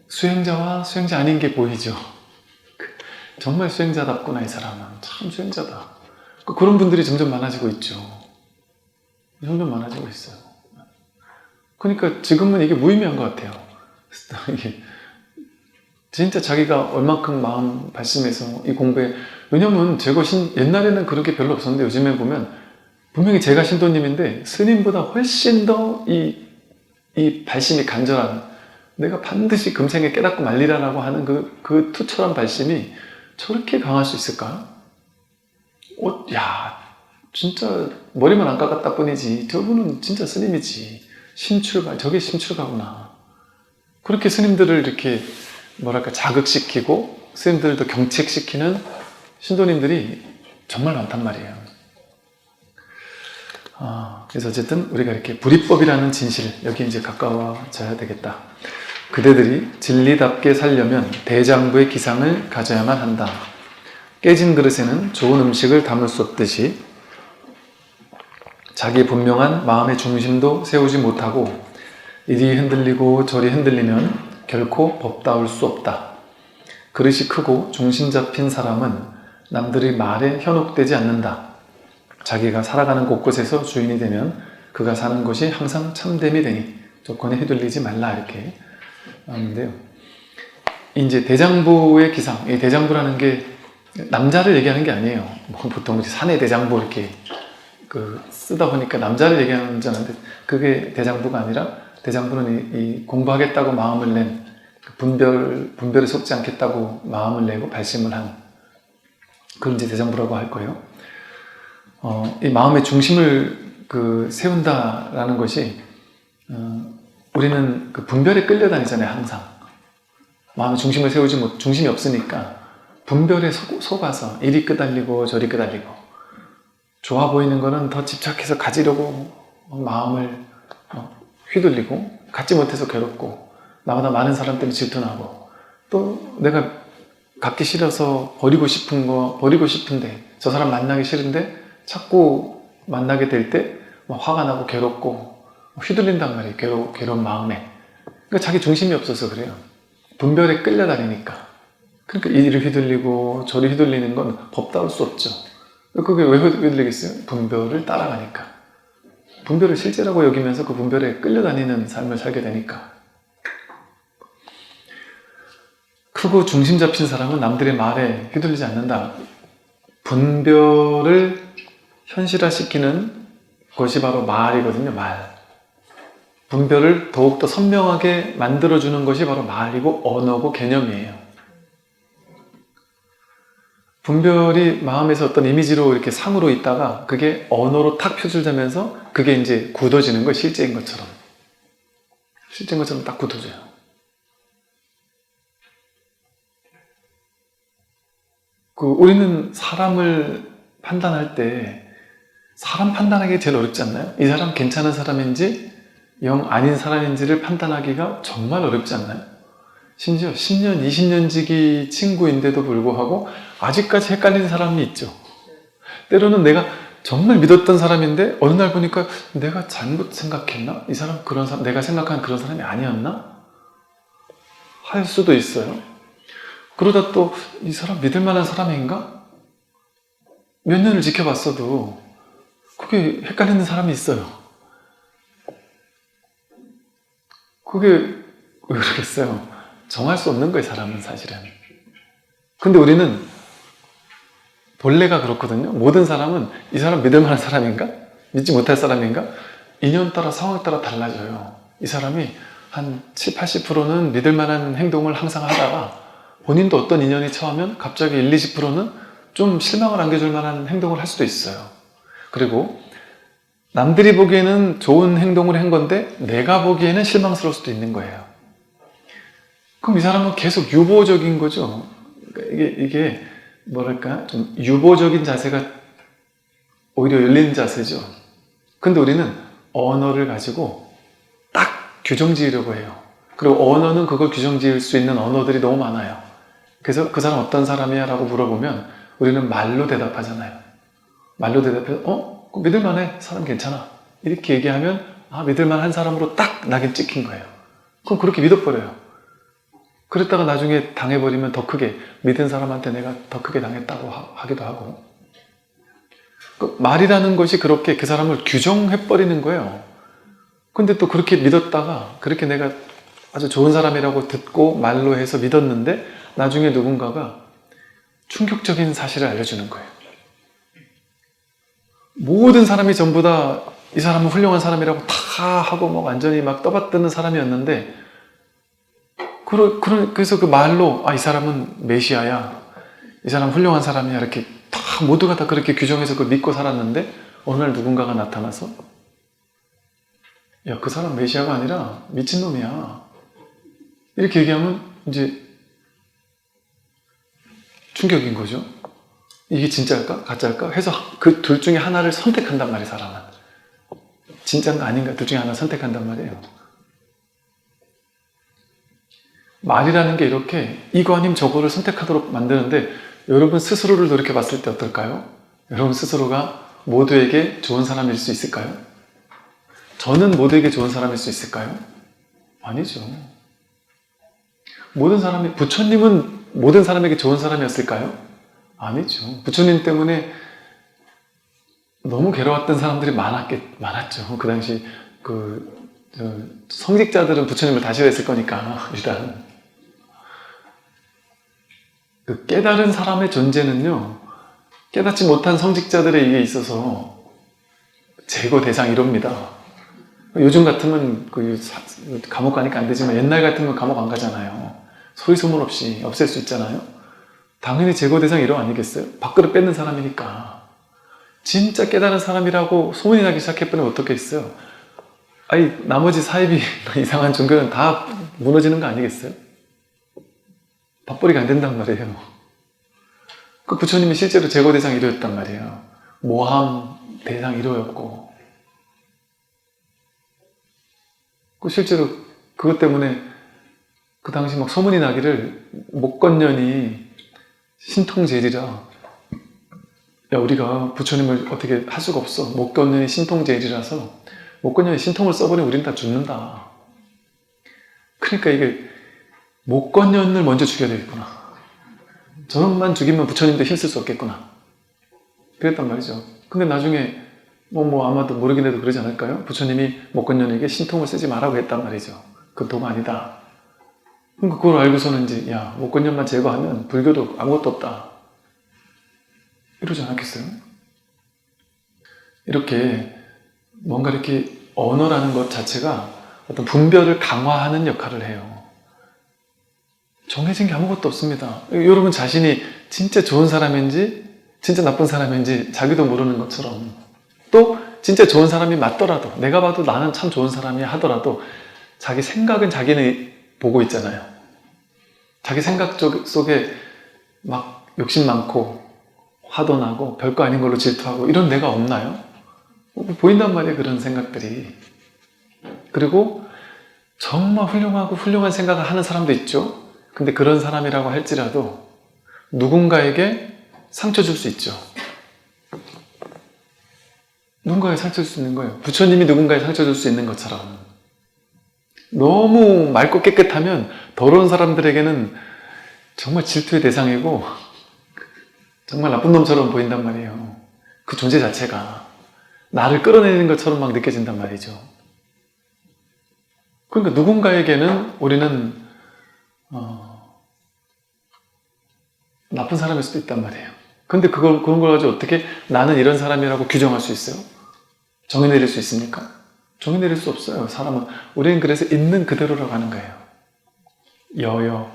Speaker 1: 수행자와 수행자 아닌 게 보이죠. 정말 수행자답구나. 이 사람은 참 수행자다. 그런 분들이 점점 많아지고 있죠. 점점 많아지고 있어요. 그러니까 지금은 이게 무의미한 것 같아요. 이게 진짜 자기가 얼만큼 마음 발심해서 이 공부에, 왜냐면 제가 옛날에는 그런 게 별로 없었는데 요즘에 보면 분명히 제가 신도님인데 스님보다 훨씬 더 이 발심이 간절한, 내가 반드시 금생에 깨닫고 말리라라고 하는 그 투철한 발심이 저렇게 강할 수 있을까? 야, 진짜 머리만 안 깎았다 뿐이지 저분은 진짜 스님이지. 심출가, 저게 심출가구나. 그렇게 스님들을 이렇게 뭐랄까 자극시키고 스님들도 경책시키는 신도님들이 정말 많단 말이에요. 그래서 어쨌든 우리가 이렇게 불이법이라는 진실, 여기 이제 가까워져야 되겠다. 그대들이 진리답게 살려면 대장부의 기상을 가져야만 한다. 깨진 그릇에는 좋은 음식을 담을 수 없듯이 자기 분명한 마음의 중심도 세우지 못하고 이리 흔들리고 저리 흔들리면 결코 법다울 수 없다. 그릇이 크고 중심 잡힌 사람은 남들의 말에 현혹되지 않는다. 자기가 살아가는 곳곳에서 주인이 되면 그가 사는 것이 항상 참됨이 되니 조건에 휘둘리지 말라. 이렇게 나오는데요. 이제 대장부의 기상, 이 대장부라는 게 남자를 얘기하는 게 아니에요. 뭐 보통 사내 대장부 이렇게 쓰다 보니까 남자를 얘기하는 줄 알았는데 그게 대장부가 아니라 대장부는 이 공부하겠다고 마음을 낸 분별에 속지 않겠다고 마음을 내고 발심을 한, 그걸 이제 대장부라고 할 거예요. 이 마음의 중심을 세운다라는 것이 우리는 그 분별에 끌려다니잖아요. 항상 마음의 중심을 세우지 중심이 없으니까 분별에 속아서 이리 끄달리고 저리 끄달리고, 좋아 보이는 거는 더 집착해서 가지려고 마음을 휘둘리고, 갖지 못해서 괴롭고, 나보다 많은 사람 때문에 질투나고, 또 내가 갖기 싫어서 버리고 싶은데 저 사람 만나기 싫은데 자꾸 만나게 될 때 화가 나고 괴롭고 휘둘린단 말이에요. 괴로운 마음에. 그러니까 자기 중심이 없어서 그래요. 분별에 끌려다니니까. 그러니까 이를 휘둘리고 저를 휘둘리는 건 법다울 수 없죠. 그게 왜 휘둘리겠어요? 분별을 따라가니까. 분별을 실제라고 여기면서 그 분별에 끌려다니는 삶을 살게 되니까. 크고 중심 잡힌 사람은 남들의 말에 휘둘리지 않는다. 분별을 현실화시키는 것이 바로 말이거든요. 말. 분별을 더욱더 선명하게 만들어주는 것이 바로 말이고 언어고 개념이에요. 분별이 마음에서 어떤 이미지로 이렇게 상으로 있다가 그게 언어로 탁 표출되면서 그게 이제 굳어지는 거예요. 실제인 것처럼. 실제인 것처럼 딱 굳어져요. 우리는 사람을 판단할 때 사람 판단하기 제일 어렵지 않나요? 이 사람 괜찮은 사람인지 영 아닌 사람인지를 판단하기가 정말 어렵지 않나요? 심지어 10년, 20년 지기 친구인데도 불구하고 아직까지 헷갈리는 사람이 있죠. 때로는 내가 정말 믿었던 사람인데 어느 날 보니까 내가 잘못 생각했나? 이 사람 그런 사람, 내가 생각한 그런 사람이 아니었나? 할 수도 있어요. 그러다 또 이 사람 믿을 만한 사람인가? 몇 년을 지켜봤어도 그게 헷갈리는 사람이 있어요. 그게 왜 그러겠어요? 정할 수 없는 거예요, 사람은 사실은. 근데 우리는 본래가 그렇거든요. 모든 사람은 이 사람 믿을 만한 사람인가? 믿지 못할 사람인가? 인연 따라 상황 따라 달라져요. 이 사람이 한 7, 80%는 믿을 만한 행동을 항상 하다가 본인도 어떤 인연이 처하면 갑자기 1, 20%는 좀 실망을 안겨줄 만한 행동을 할 수도 있어요. 그리고 남들이 보기에는 좋은 행동을 한 건데 내가 보기에는 실망스러울 수도 있는 거예요. 그럼 이 사람은 계속 유보적인 거죠. 이게 뭐랄까 좀 유보적인 자세가 오히려 열린 자세죠. 근데 우리는 언어를 가지고 딱 규정 지으려고 해요. 그리고 언어는 그걸 규정 지을 수 있는 언어들이 너무 많아요. 그래서 그 사람 어떤 사람이야? 라고 물어보면 우리는 말로 대답하잖아요. 말로 대답해서 믿을만해. 사람 괜찮아. 이렇게 얘기하면 믿을만한 사람으로 딱 낙인 찍힌 거예요. 그럼 그렇게 믿어버려요. 그랬다가 나중에 당해버리면 더 크게 믿은 사람한테 내가 더 크게 당했다고 하기도 하고 말이라는 것이 그렇게 그 사람을 규정해버리는 거예요. 근데 또 그렇게 믿었다가 그렇게 내가 아주 좋은 사람이라고 듣고 말로 해서 믿었는데 나중에 누군가가 충격적인 사실을 알려주는 거예요. 모든 사람이 전부 다 이 사람은 훌륭한 사람이라고 다 하고 완전히 막 떠받드는 사람이었는데 그래서 그 말로 이 사람은 메시아야, 이 사람 훌륭한 사람이야 이렇게 다 모두가 다 그렇게 규정해서 그걸 믿고 살았는데 어느 날 누군가가 나타나서 야, 그 사람 메시아가 아니라 미친놈이야 이렇게 얘기하면 이제 충격인 거죠. 이게 진짜일까? 가짜일까? 해서 그 둘 중에 하나를 선택한단 말이에요. 사람은 진짜인가 아닌가 둘 중에 하나 선택한단 말이에요. 말이라는 게 이렇게 이거 아니면 저거를 선택하도록 만드는데 여러분 스스로를 돌이켜 봤을 때 어떨까요? 여러분 스스로가 모두에게 좋은 사람일 수 있을까요? 저는 모두에게 좋은 사람일 수 있을까요? 아니죠. 부처님은 모든 사람에게 좋은 사람이었을까요? 아니죠. 부처님 때문에 너무 괴로웠던 사람들이 많았죠. 그 당시 성직자들은 부처님을 다 싫어했을 거니까 일단 그 깨달은 사람의 존재는요, 깨닫지 못한 성직자들에게 있어서 제거 대상 1호입니다. 요즘 같으면 감옥 가니까 안 되지만 옛날 같으면 감옥 안 가잖아요. 소리 소문 없이 없앨 수 있잖아요. 당연히 제거 대상 1호 아니겠어요? 밥그릇 뺏는 사람이니까. 진짜 깨달은 사람이라고 소문이 나기 시작해버리면 어떻겠어요? 나머지 사이비 이상한 종교는 다 무너지는 거 아니겠어요? 밥벌이가 안 된단 말이에요. 그 부처님이 실제로 제거 대상 1호였단 말이에요. 모함 대상 1호였고 실제로 그것 때문에 그 당시 막 소문이 나기를 목건년이 신통제리라 야, 우리가 부처님을 어떻게 할 수가 없어. 목건년이 신통제일이라서 목건년이 신통을 써버리면 우린 다 죽는다. 그러니까 이게 목건년을 먼저 죽여야 되겠구나. 저놈만 죽이면 부처님도 힘쓸 수 없겠구나. 그랬단 말이죠. 근데 나중에 아마도 모르긴 해도 그러지 않을까요? 부처님이 목건년에게 신통을 쓰지 말라고 했단 말이죠. 그건 도가 아니다. 그러니까 그걸 알고서는 이제 야, 목건년만 제거하면 불교도 아무것도 없다. 이러지 않았겠어요? 이렇게 뭔가 이렇게 언어라는 것 자체가 어떤 분별을 강화하는 역할을 해요. 정해진 게 아무것도 없습니다. 여러분 자신이 진짜 좋은 사람인지 진짜 나쁜 사람인지 자기도 모르는 것처럼, 또 진짜 좋은 사람이 맞더라도, 내가 봐도 나는 참 좋은 사람이야 하더라도 자기 생각은 자기는 보고 있잖아요. 자기 생각 속에 막 욕심 많고 화도 나고 별거 아닌 걸로 질투하고 이런 내가 없나요? 보인단 말이에요, 그런 생각들이. 그리고 정말 훌륭하고 훌륭한 생각을 하는 사람도 있죠. 근데 그런 사람이라고 할지라도 누군가에게 상처 줄 수 있죠. 누군가에 상처 줄 수 있는 거예요. 부처님이 누군가에 상처 줄 수 있는 것처럼. 너무 맑고 깨끗하면 더러운 사람들에게는 정말 질투의 대상이고 정말 나쁜 놈처럼 보인단 말이에요. 그 존재 자체가 나를 끌어내리는 것처럼 막 느껴진단 말이죠. 그러니까 누군가에게는 우리는 나쁜 사람일 수도 있단 말이에요. 근데 그런 걸 가지고 어떻게 나는 이런 사람이라고 규정할 수 있어요? 정의 내릴 수 있습니까? 정의 내릴 수 없어요. 사람은. 우리는 그래서 있는 그대로라고 하는 거예요. 여여.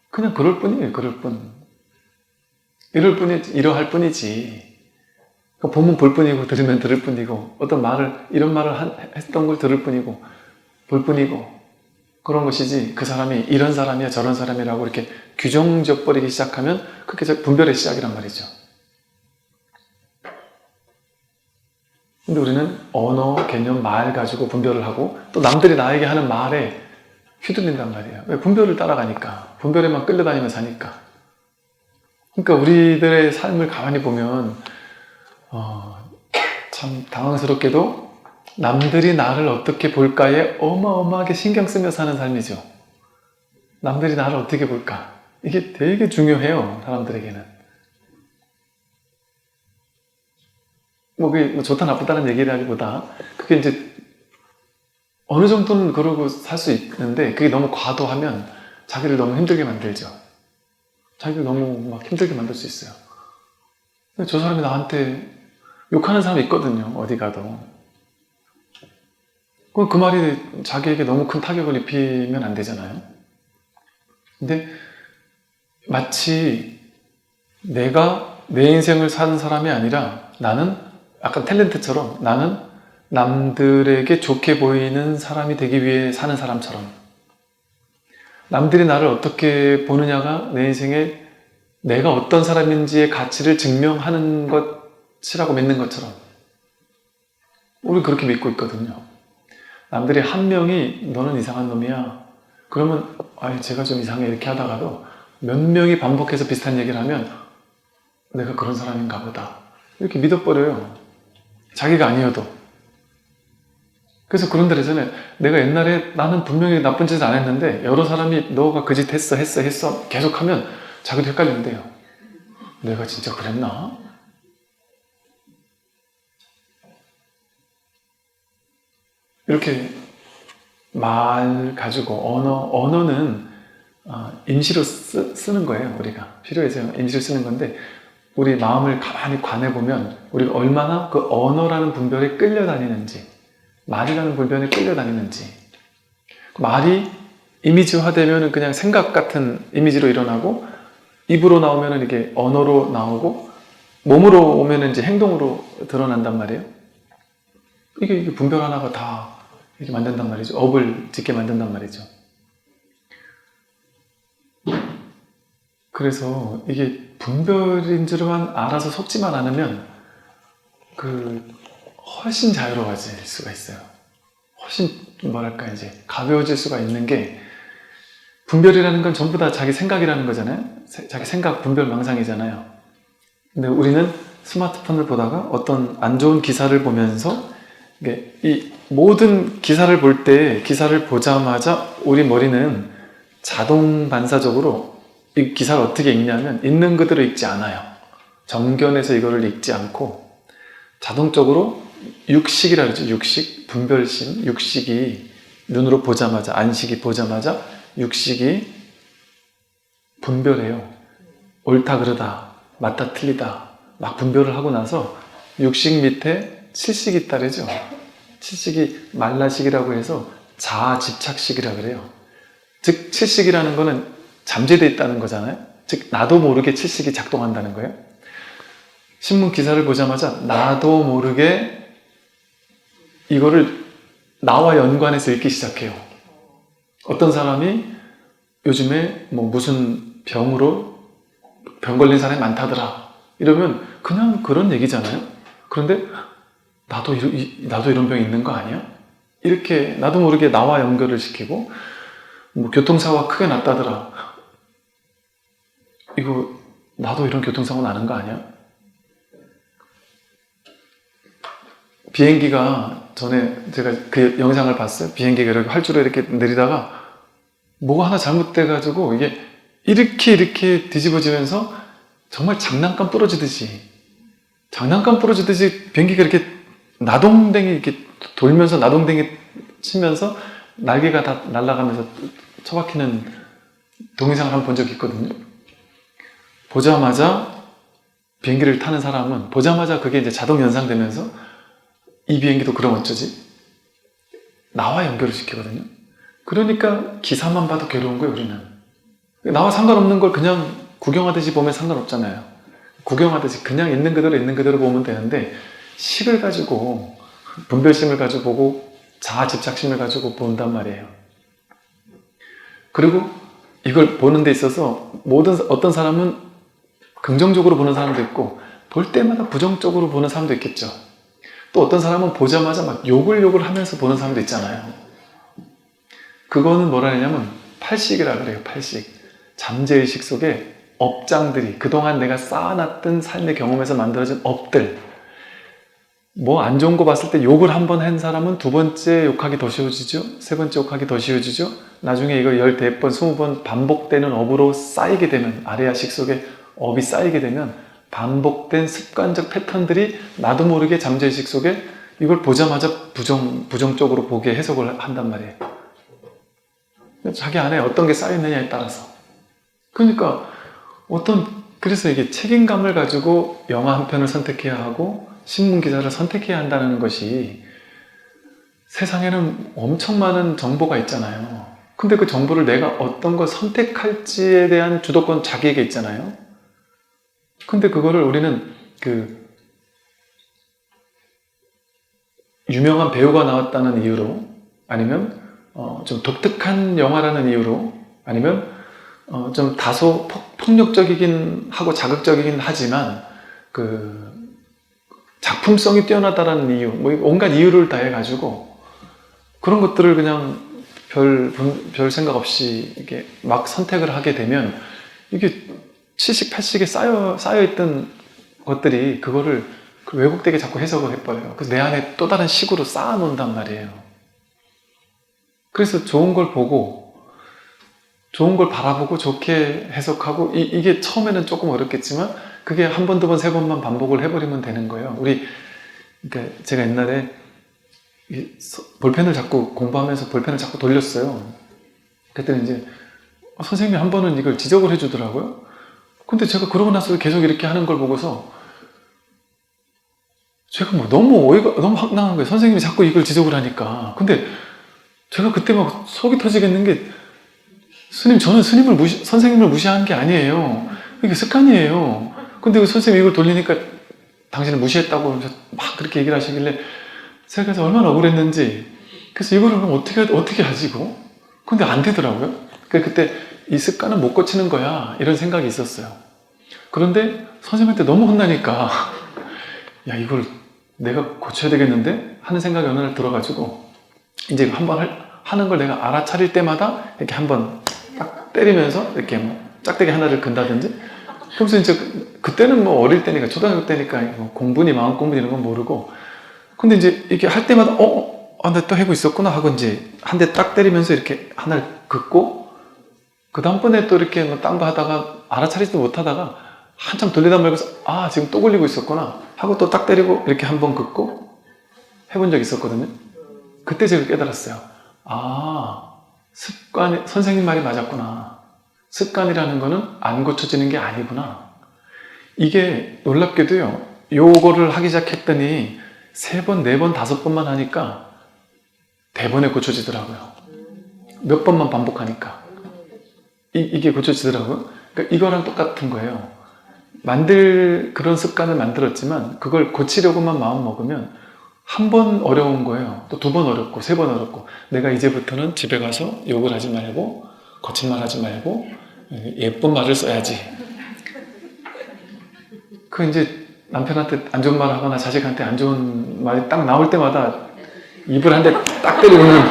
Speaker 1: 그냥 그럴 뿐이에요. 그럴 뿐. 이러할 뿐이지. 보면 볼 뿐이고 들으면 들을 뿐이고 어떤 말을 이런 말을 했던 걸 들을 뿐이고 볼 뿐이고 그런 것이지, 그 사람이 이런 사람이야 저런 사람이라고 이렇게 규정적 버리기 시작하면 그게 분별의 시작이란 말이죠. 근데 우리는 언어, 개념, 말 가지고 분별을 하고 또 남들이 나에게 하는 말에 휘둘린단 말이에요. 왜? 분별을 따라가니까. 분별에만 끌려다니며 사니까. 그러니까 우리들의 삶을 가만히 보면 참 당황스럽게도 남들이 나를 어떻게 볼까에 어마어마하게 신경 쓰며 사는 삶이죠. 남들이 나를 어떻게 볼까? 이게 되게 중요해요, 사람들에게는. 그게 좋다 나쁘다는 얘기라기보다 그게 이제 어느 정도는 그러고 살 수 있는데 그게 너무 과도하면 자기를 너무 힘들게 만들죠. 자기를 너무 막 힘들게 만들 수 있어요. 근데 저 사람이 나한테 욕하는 사람이 있거든요, 어디 가도. 그 말이 자기에게 너무 큰 타격을 입히면 안 되잖아요. 근데 마치 내가 내 인생을 사는 사람이 아니라 나는 약간 탤런트처럼 나는 남들에게 좋게 보이는 사람이 되기 위해 사는 사람처럼, 남들이 나를 어떻게 보느냐가 내 인생에 내가 어떤 사람인지의 가치를 증명하는 것이라고 믿는 것처럼 우리 그렇게 믿고 있거든요. 남들이 한 명이 너는 이상한 놈이야 그러면 제가 좀 이상해 이렇게 하다가도 몇 명이 반복해서 비슷한 얘기를 하면 내가 그런 사람인가 보다 이렇게 믿어버려요. 자기가 아니어도. 그래서 그런 데잖아요. 내가 옛날에 나는 분명히 나쁜 짓을 안 했는데 여러 사람이 너가 그 짓 했어 계속하면 자기도 헷갈린대요. 내가 진짜 그랬나? 이렇게 말 가지고 언어는 임시로 쓰는 거예요. 우리가 필요해서 임시로 쓰는 건데 우리 마음을 가만히 관해보면 우리가 얼마나 그 언어라는 분별에 끌려다니는지, 말이라는 분별에 끌려다니는지. 말이 이미지화되면 그냥 생각 같은 이미지로 일어나고 입으로 나오면 이게 언어로 나오고 몸으로 오면 이제 행동으로 드러난단 말이에요. 이게 분별 하나가 다 이렇게 만든단 말이죠. 업을 짓게 만든단 말이죠. 그래서 이게 분별인 줄만 알아서 속지만 않으면 훨씬 자유로워질 수가 있어요. 훨씬 이제 가벼워질 수가 있는 게, 분별이라는 건 전부 다 자기 생각이라는 거잖아요. 자기 생각 분별 망상이잖아요. 근데 우리는 스마트폰을 보다가 어떤 안 좋은 기사를 보면서 이 모든 기사를 볼 때, 기사를 보자마자 우리 머리는 자동 반사적으로 이 기사를 어떻게 읽냐면 있는 그대로 읽지 않아요. 정견해서 이거를 읽지 않고 자동적으로 육식이라 그러죠. 육식, 분별심, 육식이 눈으로 보자마자, 안식이 보자마자 육식이 분별해요. 옳다 그르다, 맞다 틀리다 막 분별을 하고 나서 육식 밑에 칠식이 따르죠. 칠식이 말라식이라고 해서 자아 집착식이라 그래요. 즉 칠식이라는 거는 잠재되어 있다는 거잖아요. 즉 나도 모르게 칠식이 작동한다는 거예요. 신문 기사를 보자마자 나도 모르게 이거를 나와 연관해서 읽기 시작해요. 어떤 사람이 요즘에 뭐 무슨 병으로 병 걸린 사람이 많다더라 이러면 그냥 그런 얘기잖아요. 그런데 나도 이런 병이 있는 거 아니야? 이렇게 나도 모르게 나와 연결을 시키고, 뭐 교통사고가 크게 났다더라, 이거 나도 이런 교통사고 나는 거 아니야? 비행기가 전에 제가 그 영상을 봤어요. 비행기가 이렇게 활주로 이렇게 내리다가 뭐가 하나 잘못돼가지고 이게 이렇게 뒤집어지면서 정말 장난감 부러지듯이 비행기가 이렇게 나동댕이 이렇게 돌면서 나동댕이 치면서 날개가 다 날아가면서 처박히는 동영상을 한번 본 적이 있거든요. 보자마자 비행기를 타는 사람은 보자마자 그게 이제 자동 연상되면서 이 비행기도 그럼 어쩌지? 나와 연결을 시키거든요. 그러니까 기사만 봐도 괴로운 거예요, 우리는. 나와 상관없는 걸 그냥 구경하듯이 보면 상관없잖아요. 구경하듯이 그냥 있는 그대로 보면 되는데 식을 가지고, 분별심을 가지고 보고 자아 집착심을 가지고 본단 말이에요. 그리고 이걸 보는 데 있어서 어떤 사람은 긍정적으로 보는 사람도 있고 볼 때마다 부정적으로 보는 사람도 있겠죠. 또 어떤 사람은 보자마자 막 욕을 하면서 보는 사람도 있잖아요. 그거는 뭐라 하냐면 팔식이라 그래요. 팔식. 잠재의식 속에 업장들이, 그동안 내가 쌓아놨던 삶의 경험에서 만들어진 업들, 뭐 안 좋은 거 봤을 때 욕을 한 번 한 사람은 두 번째 욕하기 더 쉬워지죠. 세 번째 욕하기 더 쉬워지죠. 나중에 이거 14번, 20번 반복되는 업으로 쌓이게 되면, 아레아식 속에 업이 쌓이게 되면 반복된 습관적 패턴들이 나도 모르게 잠재의식 속에 이걸 보자마자 부정적으로 보게 해석을 한단 말이에요. 자기 안에 어떤 게 쌓였느냐에 따라서. 그러니까 그래서 이게 책임감을 가지고 영화 한 편을 선택해야 하고 신문 기사를 선택해야 한다는 것이, 세상에는 엄청 많은 정보가 있잖아요. 근데 그 정보를 내가 어떤 걸 선택할지에 대한 주도권 자기에게 있잖아요. 근데 그거를 우리는 유명한 배우가 나왔다는 이유로, 아니면 좀 독특한 영화라는 이유로, 아니면 좀 다소 폭력적이긴 하고 자극적이긴 하지만 작품성이 뛰어나다라는 이유, 뭐 온갖 이유를 다 해가지고 그런 것들을 그냥 별 생각 없이 이렇게 막 선택을 하게 되면 이게 70, 80에 쌓여있던 것들이 그거를 왜곡되게 자꾸 해석을 해버려요. 그래서 내 안에 또 다른 식으로 쌓아놓는단 말이에요. 그래서 좋은 걸 보고, 좋은 걸 바라보고 좋게 해석하고, 이게 처음에는 조금 어렵겠지만 그게 한 번, 두 번, 세 번만 반복을 해버리면 되는 거예요. 그러니까 제가 옛날에 볼펜을 자꾸 공부하면서 볼펜을 자꾸 돌렸어요. 그랬더니 이제 선생님이 한 번은 이걸 지적을 해주더라고요. 근데 제가 그러고 나서 계속 이렇게 하는 걸 보고서 제가 너무 황당한 거예요. 선생님이 자꾸 이걸 지적을 하니까. 근데 제가 그때 막 속이 터지겠는 게, 저는 선생님을 무시한 게 아니에요. 이게 습관이에요. 근데 선생님이 이걸 돌리니까 당신을 무시했다고 막 그렇게 얘기를 하시길래 제가 그래서 얼마나 억울했는지, 그래서 이거를 어떻게 하지 이거? 근데 안 되더라고요. 그때 이 습관은 못 고치는 거야, 이런 생각이 있었어요. 그런데 선생님한테 너무 혼나니까 야, 이걸 내가 고쳐야 되겠는데 하는 생각이 어느 날 들어가지고, 이제 한번 하는 걸 내가 알아차릴 때마다 이렇게 한번 딱 때리면서 이렇게 뭐 짝대기 하나를 근다든지 그러면서 이제 그때는 뭐 어릴 때니까 초등학교 때니까 뭐 공부니 마음 공부니 이런 건 모르고 근데 이제 이렇게 할 때마다 나 또 하고 있었구나 하고 이제 한 대 딱 때리면서 이렇게 하나를 긋고 그 다음번에 또 이렇게 뭐 딴 거 하다가 알아차리지도 못하다가 한참 돌리다 말고서 지금 또 걸리고 있었구나 하고 또 딱 때리고 이렇게 한 번 긋고 해본 적이 있었거든요. 그때 제가 깨달았어요. 습관이 선생님 말이 맞았구나. 습관이라는 거는 안 고쳐지는 게 아니구나. 이게 놀랍게도요. 요거를 하기 시작했더니 3번, 4번, 5번만 하니까 대번에 고쳐지더라고요. 몇 번만 반복하니까 이게 고쳐지더라고요. 그러니까 이거랑 똑같은 거예요. 그런 습관을 만들었지만 그걸 고치려고만 마음 먹으면 한 번 어려운 거예요. 또 2번 어렵고 3번 어렵고 내가 이제부터는 집에 가서 욕을 하지 말고 거짓말 하지 말고 예쁜 말을 써야지. 그 이제 남편한테 안 좋은 말 하거나 자식한테 안 좋은 말이 딱 나올 때마다 입을 한 대 딱 때리고는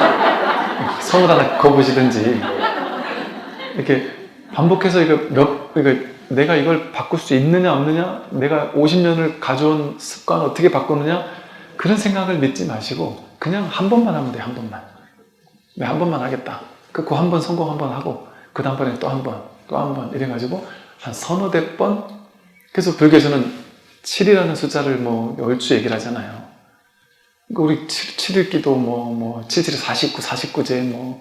Speaker 1: 선을 하나 그어보시든지 이렇게 반복해서 내가 이걸 바꿀 수 있느냐 없느냐 내가 50년을 가져온 습관 어떻게 바꾸느냐 그런 생각을 믿지 마시고 그냥 한 번만 하면 돼요. 한 번만. 내가 한 번만 하겠다. 그 한 번 성공 한 번 하고 그 다음번에 또 한 번 또 한 번 이래가지고 한 서너 대 번. 그래서 불교에서는 7이라는 숫자를 뭐 10주 얘기를 하잖아요. 우리 7읽기도 77에 49, 49제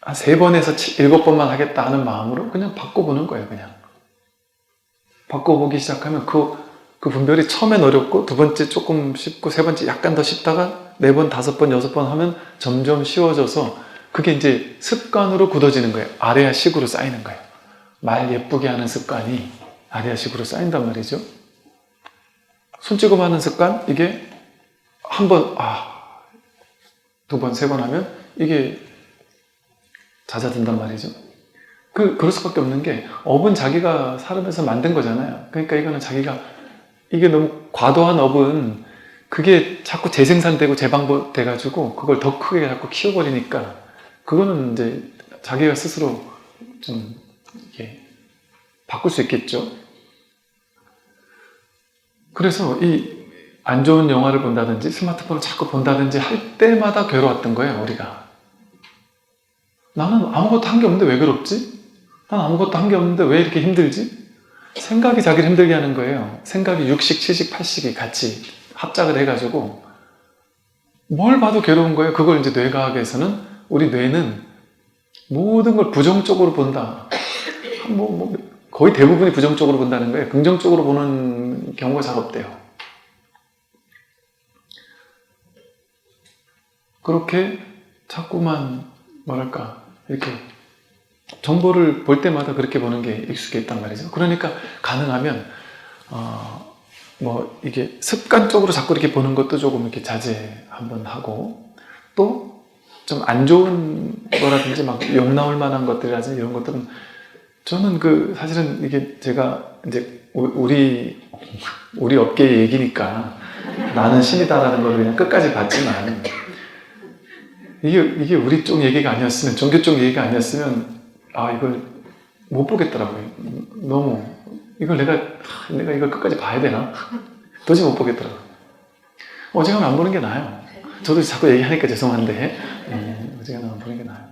Speaker 1: 한 3번에서 7번만 하겠다 하는 마음으로 그냥 바꿔보는 거예요. 그냥 바꿔보기 시작하면 그 분별이 처음엔 어렵고 2번째 조금 쉽고 3번째 약간 더 쉽다가 4번, 5번, 6번 하면 점점 쉬워져서 그게 이제 습관으로 굳어지는 거예요. 아래아식으로 쌓이는 거예요. 말 예쁘게 하는 습관이 아래아식으로 쌓인단 말이죠. 손찌검 하는 습관 이게 한 번, 2번, 3번 하면 이게 잦아든단 말이죠. 그럴 수밖에 없는 게 업은 자기가 살면서 만든 거잖아요. 그러니까 이게 너무 과도한 업은 그게 자꾸 재생산되고 재방법돼가지고 그걸 더 크게 자꾸 키워버리니까 그거는 이제 자기가 스스로 좀 이렇게 바꿀 수 있겠죠. 그래서 이 안 좋은 영화를 본다든지 스마트폰을 자꾸 본다든지 할 때마다 괴로웠던 거예요. 우리가 나는 아무것도 한 게 없는데 왜 괴롭지? 난 아무것도 한 게 없는데 왜 이렇게 힘들지? 생각이 자기를 힘들게 하는 거예요. 생각이 6식, 7식, 8식이 같이 합작을 해가지고 뭘 봐도 괴로운 거예요. 그걸 이제 뇌과학에서는 우리 뇌는 모든 걸 부정적으로 본다. 거의 대부분이 부정적으로 본다는 거예요. 긍정적으로 보는 경우가 잘 없대요. 그렇게 자꾸만 이렇게 정보를 볼 때마다 그렇게 보는 게 익숙해 있단 말이죠. 그러니까 가능하면 이게 습관적으로 자꾸 이렇게 보는 것도 조금 이렇게 자제 한번 하고 또 좀 안 좋은 거라든지 막 욕 나올 만한 것들이라든지 이런 것들은 저는 사실은 이게 제가 이제 우리 업계의 얘기니까 나는 신이다라는 걸 그냥 끝까지 봤지만 이게 우리 쪽 얘기가 아니었으면 종교 쪽 얘기가 아니었으면 이걸 못 보겠더라고요. 너무 이걸 내가 이걸 끝까지 봐야 되나? 도저히 못 보겠더라고요. 어지간하면 안 보는 게 나아요. 저도 자꾸 얘기하니까 죄송한데 어지간하면 안 보는 게 나아요.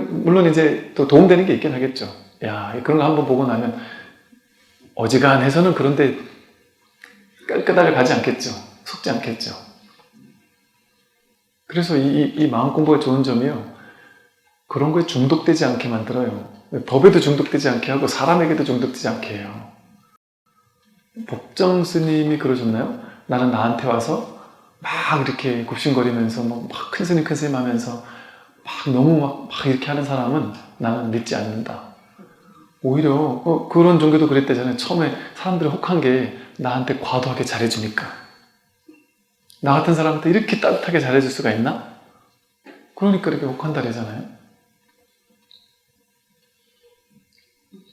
Speaker 1: 물론 이제 또 도움되는 게 있긴 하겠죠. 그런 거 한번 보고 나면 어지간해서는 그런데 끝까지 가지 않겠죠. 속지 않겠죠. 그래서 이 마음 공부가 좋은 점이요. 그런 거에 중독되지 않게 만들어요. 법에도 중독되지 않게 하고 사람에게도 중독되지 않게 해요. 법정 스님이 그러셨나요? 나는 나한테 와서 막 이렇게 굽신거리면서 막 큰 스님 하면서 너무 이렇게 하는 사람은 나는 믿지 않는다. 오히려 그런 종교도 그랬대잖아요. 처음에 사람들이 혹한 게 나한테 과도하게 잘해주니까. 나 같은 사람한테 이렇게 따뜻하게 잘해줄 수가 있나? 그러니까 이렇게 혹한다래잖아요.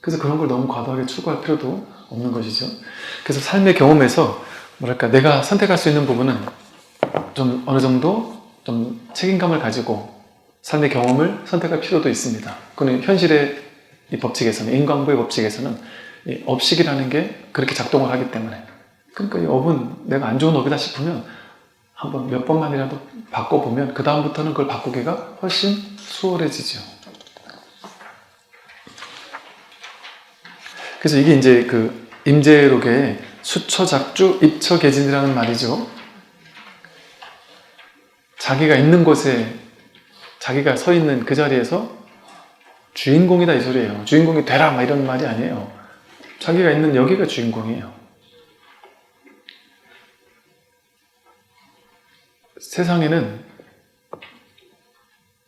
Speaker 1: 그래서 그런 걸 너무 과도하게 추구할 필요도 없는 것이죠. 그래서 삶의 경험에서 내가 선택할 수 있는 부분은 좀 어느 정도 좀 책임감을 가지고 삶의 경험을 선택할 필요도 있습니다. 그건 현실의 이 법칙에서는, 인과응보의 법칙에서는 이 업식이라는 게 그렇게 작동을 하기 때문에. 그러니까 이 업은 내가 안 좋은 업이다 싶으면 한번 몇 번만이라도 바꿔보면 그 다음부터는 그걸 바꾸기가 훨씬 수월해지죠. 그래서 이게 이제 그 임재록의 수처작주 입처계진이라는 말이죠. 자기가 있는 곳에, 자기가 서 있는 그 자리에서 주인공이다 이 소리예요. 주인공이 되라 막 이런 말이 아니에요. 자기가 있는 여기가 주인공이에요. 세상에는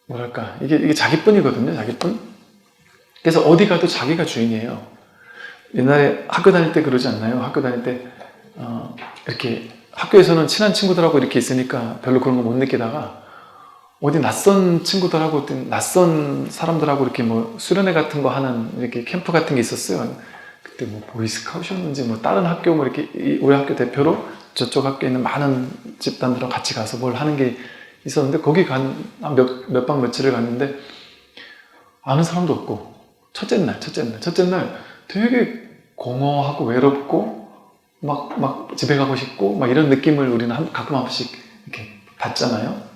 Speaker 1: 뭐랄까 이게 자기뿐이거든요. 자기뿐. 그래서 어디 가도 자기가 주인이에요. 옛날에 학교 다닐 때 그러지 않나요? 학교 다닐 때 이렇게 학교에서는 친한 친구들하고 이렇게 있으니까 별로 그런 거 못 느끼다가 어디 낯선 친구들하고 낯선 사람들하고 이렇게 뭐 수련회 같은 거 하는 이렇게 캠프 같은 게 있었어요. 그때 뭐 보이스카웃이었는지 뭐 다른 학교 뭐 이렇게 우리 학교 대표로 저쪽 학교에 있는 많은 집단들하고 같이 가서 뭘 하는 게 있었는데 거기 몇 박 며칠을 갔는데 아는 사람도 없고 첫째 날 되게 공허하고 외롭고 막 집에 가고 싶고 막 이런 느낌을 우리는 가끔 한 번씩 이렇게 받잖아요.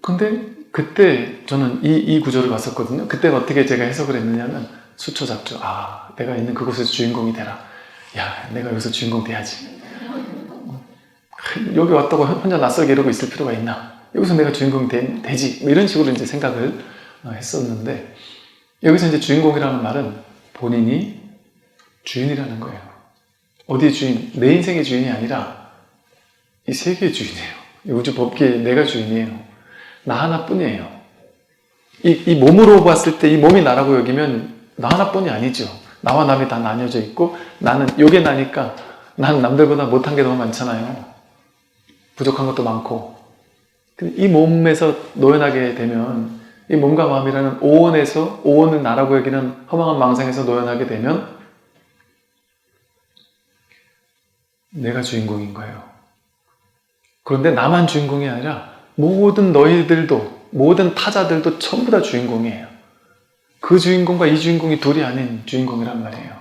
Speaker 1: 근데 그때 저는 이 구조를 봤었거든요. 그때 어떻게 제가 해석을 했느냐면 수초작주. 아, 내가 있는 그곳에서 주인공이 되라. 야, 내가 여기서 주인공 돼야지. 여기 왔다고 혼자 낯설게 이러고 있을 필요가 있나? 여기서 내가 주인공이 되지. 뭐 이런 식으로 이제 생각을 했었는데 여기서 이제 주인공이라는 말은 본인이 주인이라는 거예요. 어디의 주인? 내 인생의 주인이 아니라 이 세계의 주인이에요. 이 우주 법계의 내가 주인이에요. 나 하나뿐이에요. 이 몸으로 봤을 때 이 몸이 나라고 여기면 나 하나뿐이 아니죠. 나와 남이 다 나뉘어져 있고 나는 요게 나니까 나는 남들보다 못한 게 너무 많잖아요. 부족한 것도 많고. 이 몸에서 노연하게 되면 이 몸과 마음이라는 오온을 나라고 여기는 허망한 망상에서 노연하게 되면 내가 주인공인 거예요. 그런데 나만 주인공이 아니라 모든 너희들도 모든 타자들도 전부 다 주인공이에요. 그 주인공과 이 주인공이 둘이 아닌 주인공이란 말이에요.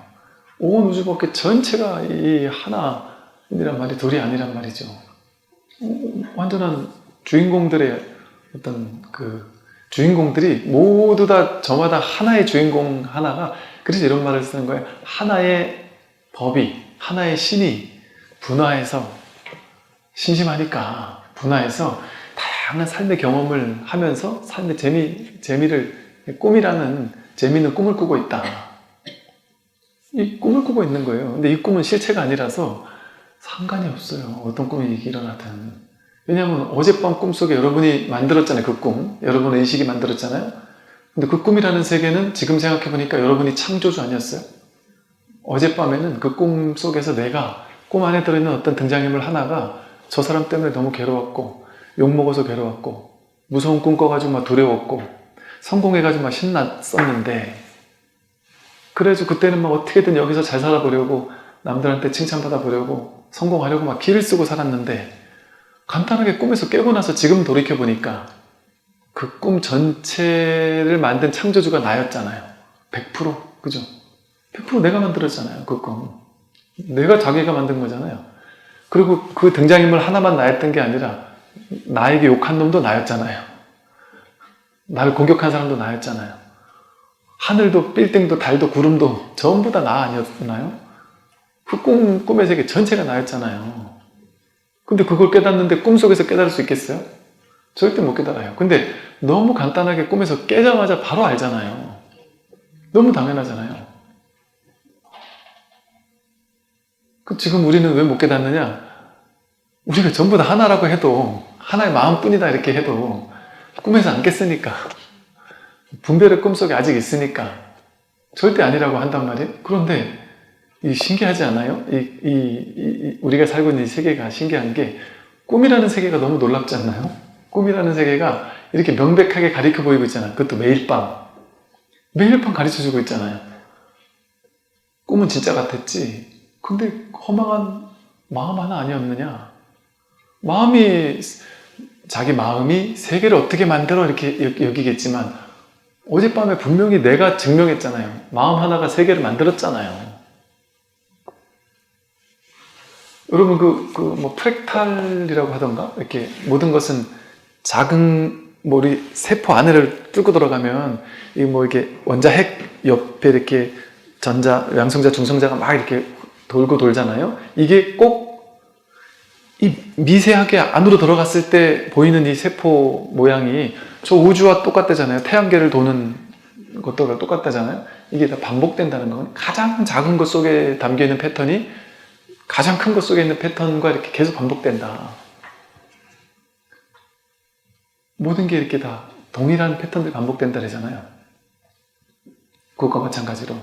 Speaker 1: 온 우주법계 전체가 이 하나이란 말이 둘이 아니란 말이죠. 완전한 주인공들의 어떤 그 주인공들이 모두 다 저마다 하나의 주인공 하나가 그래서 이런 말을 쓰는 거예요. 하나의 법이 하나의 신이 분화해서 심심하니까 분화해서 다양한 삶의 경험을 하면서 삶의 재미를 꿈이라는 재미있는 꿈을 꾸고 있다. 이 꿈을 꾸고 있는 거예요. 근데 이 꿈은 실체가 아니라서 상관이 없어요. 어떤 꿈이 일어나든. 왜냐하면 어젯밤 꿈속에 여러분이 만들었잖아요. 그 꿈. 여러분의 의식이 만들었잖아요. 근데 그 꿈이라는 세계는 지금 생각해보니까 여러분이 창조주 아니었어요? 어젯밤에는 그 꿈 속에서 내가 꿈 안에 들어있는 어떤 등장인물 하나가 저 사람 때문에 너무 괴로웠고 욕먹어서 괴로웠고 무서운 꿈 꿔가지고 막 두려웠고 성공해가지고 막 신났었는데 그래서 그때는 막 어떻게든 여기서 잘 살아보려고 남들한테 칭찬받아 보려고 성공하려고 막 기를 쓰고 살았는데 간단하게 꿈에서 깨고 나서 지금 돌이켜보니까 그 꿈 전체를 만든 창조주가 나였잖아요. 100%. 그죠? 100% 내가 만들었잖아요. 그 꿈. 내가 자기가 만든 거잖아요. 그리고 그 등장인물 하나만 나였던 게 아니라 나에게 욕한 놈도 나였잖아요. 나를 공격한 사람도 나였잖아요. 하늘도 빌딩도 달도 구름도 전부 다 나 아니었나요? 그 꿈의 세계 전체가 나였잖아요. 근데 그걸 깨닫는데 꿈속에서 깨달을 수 있겠어요? 절대 못 깨달아요. 근데 너무 간단하게 꿈에서 깨자마자 바로 알잖아요. 너무 당연하잖아요. 지금 우리는 왜 못 깨닫느냐? 우리가 전부 다 하나라고 해도 하나의 마음뿐이다 이렇게 해도 꿈에서 안 깼으니까 분별의 꿈속에 아직 있으니까 절대 아니라고 한단 말이에요. 그런데 이 신기하지 않아요? 우리가 살고 있는 이 세계가 신기한 게 꿈이라는 세계가 너무 놀랍지 않나요? 꿈이라는 세계가 이렇게 명백하게 가리켜 보이고 있잖아요. 그것도 매일 밤 가르쳐주고 있잖아요. 꿈은 진짜 같았지. 근데 허망한 마음 하나 아니었느냐? 자기 마음이 세계를 어떻게 만들어 이렇게 여기겠지만 어젯밤에 분명히 내가 증명했잖아요. 마음 하나가 세계를 만들었잖아요. 여러분 뭐 프랙탈이라고 하던가 이렇게 모든 것은 작은 뭐 우리 세포 안에를 뚫고 들어가면 이 뭐 이렇게 원자핵 옆에 이렇게 전자, 양성자, 중성자가 막 이렇게 돌고 돌잖아요. 이게 꼭 이 미세하게 안으로 들어갔을 때 보이는 이 세포 모양이 저 우주와 똑같다잖아요. 태양계를 도는 것도 똑같다잖아요. 이게 다 반복된다는 건 가장 작은 것 속에 담겨있는 패턴이 가장 큰 것 속에 있는 패턴과 이렇게 계속 반복된다. 모든 게 이렇게 다 동일한 패턴들이 반복된다 그러잖아요. 그것과 마찬가지로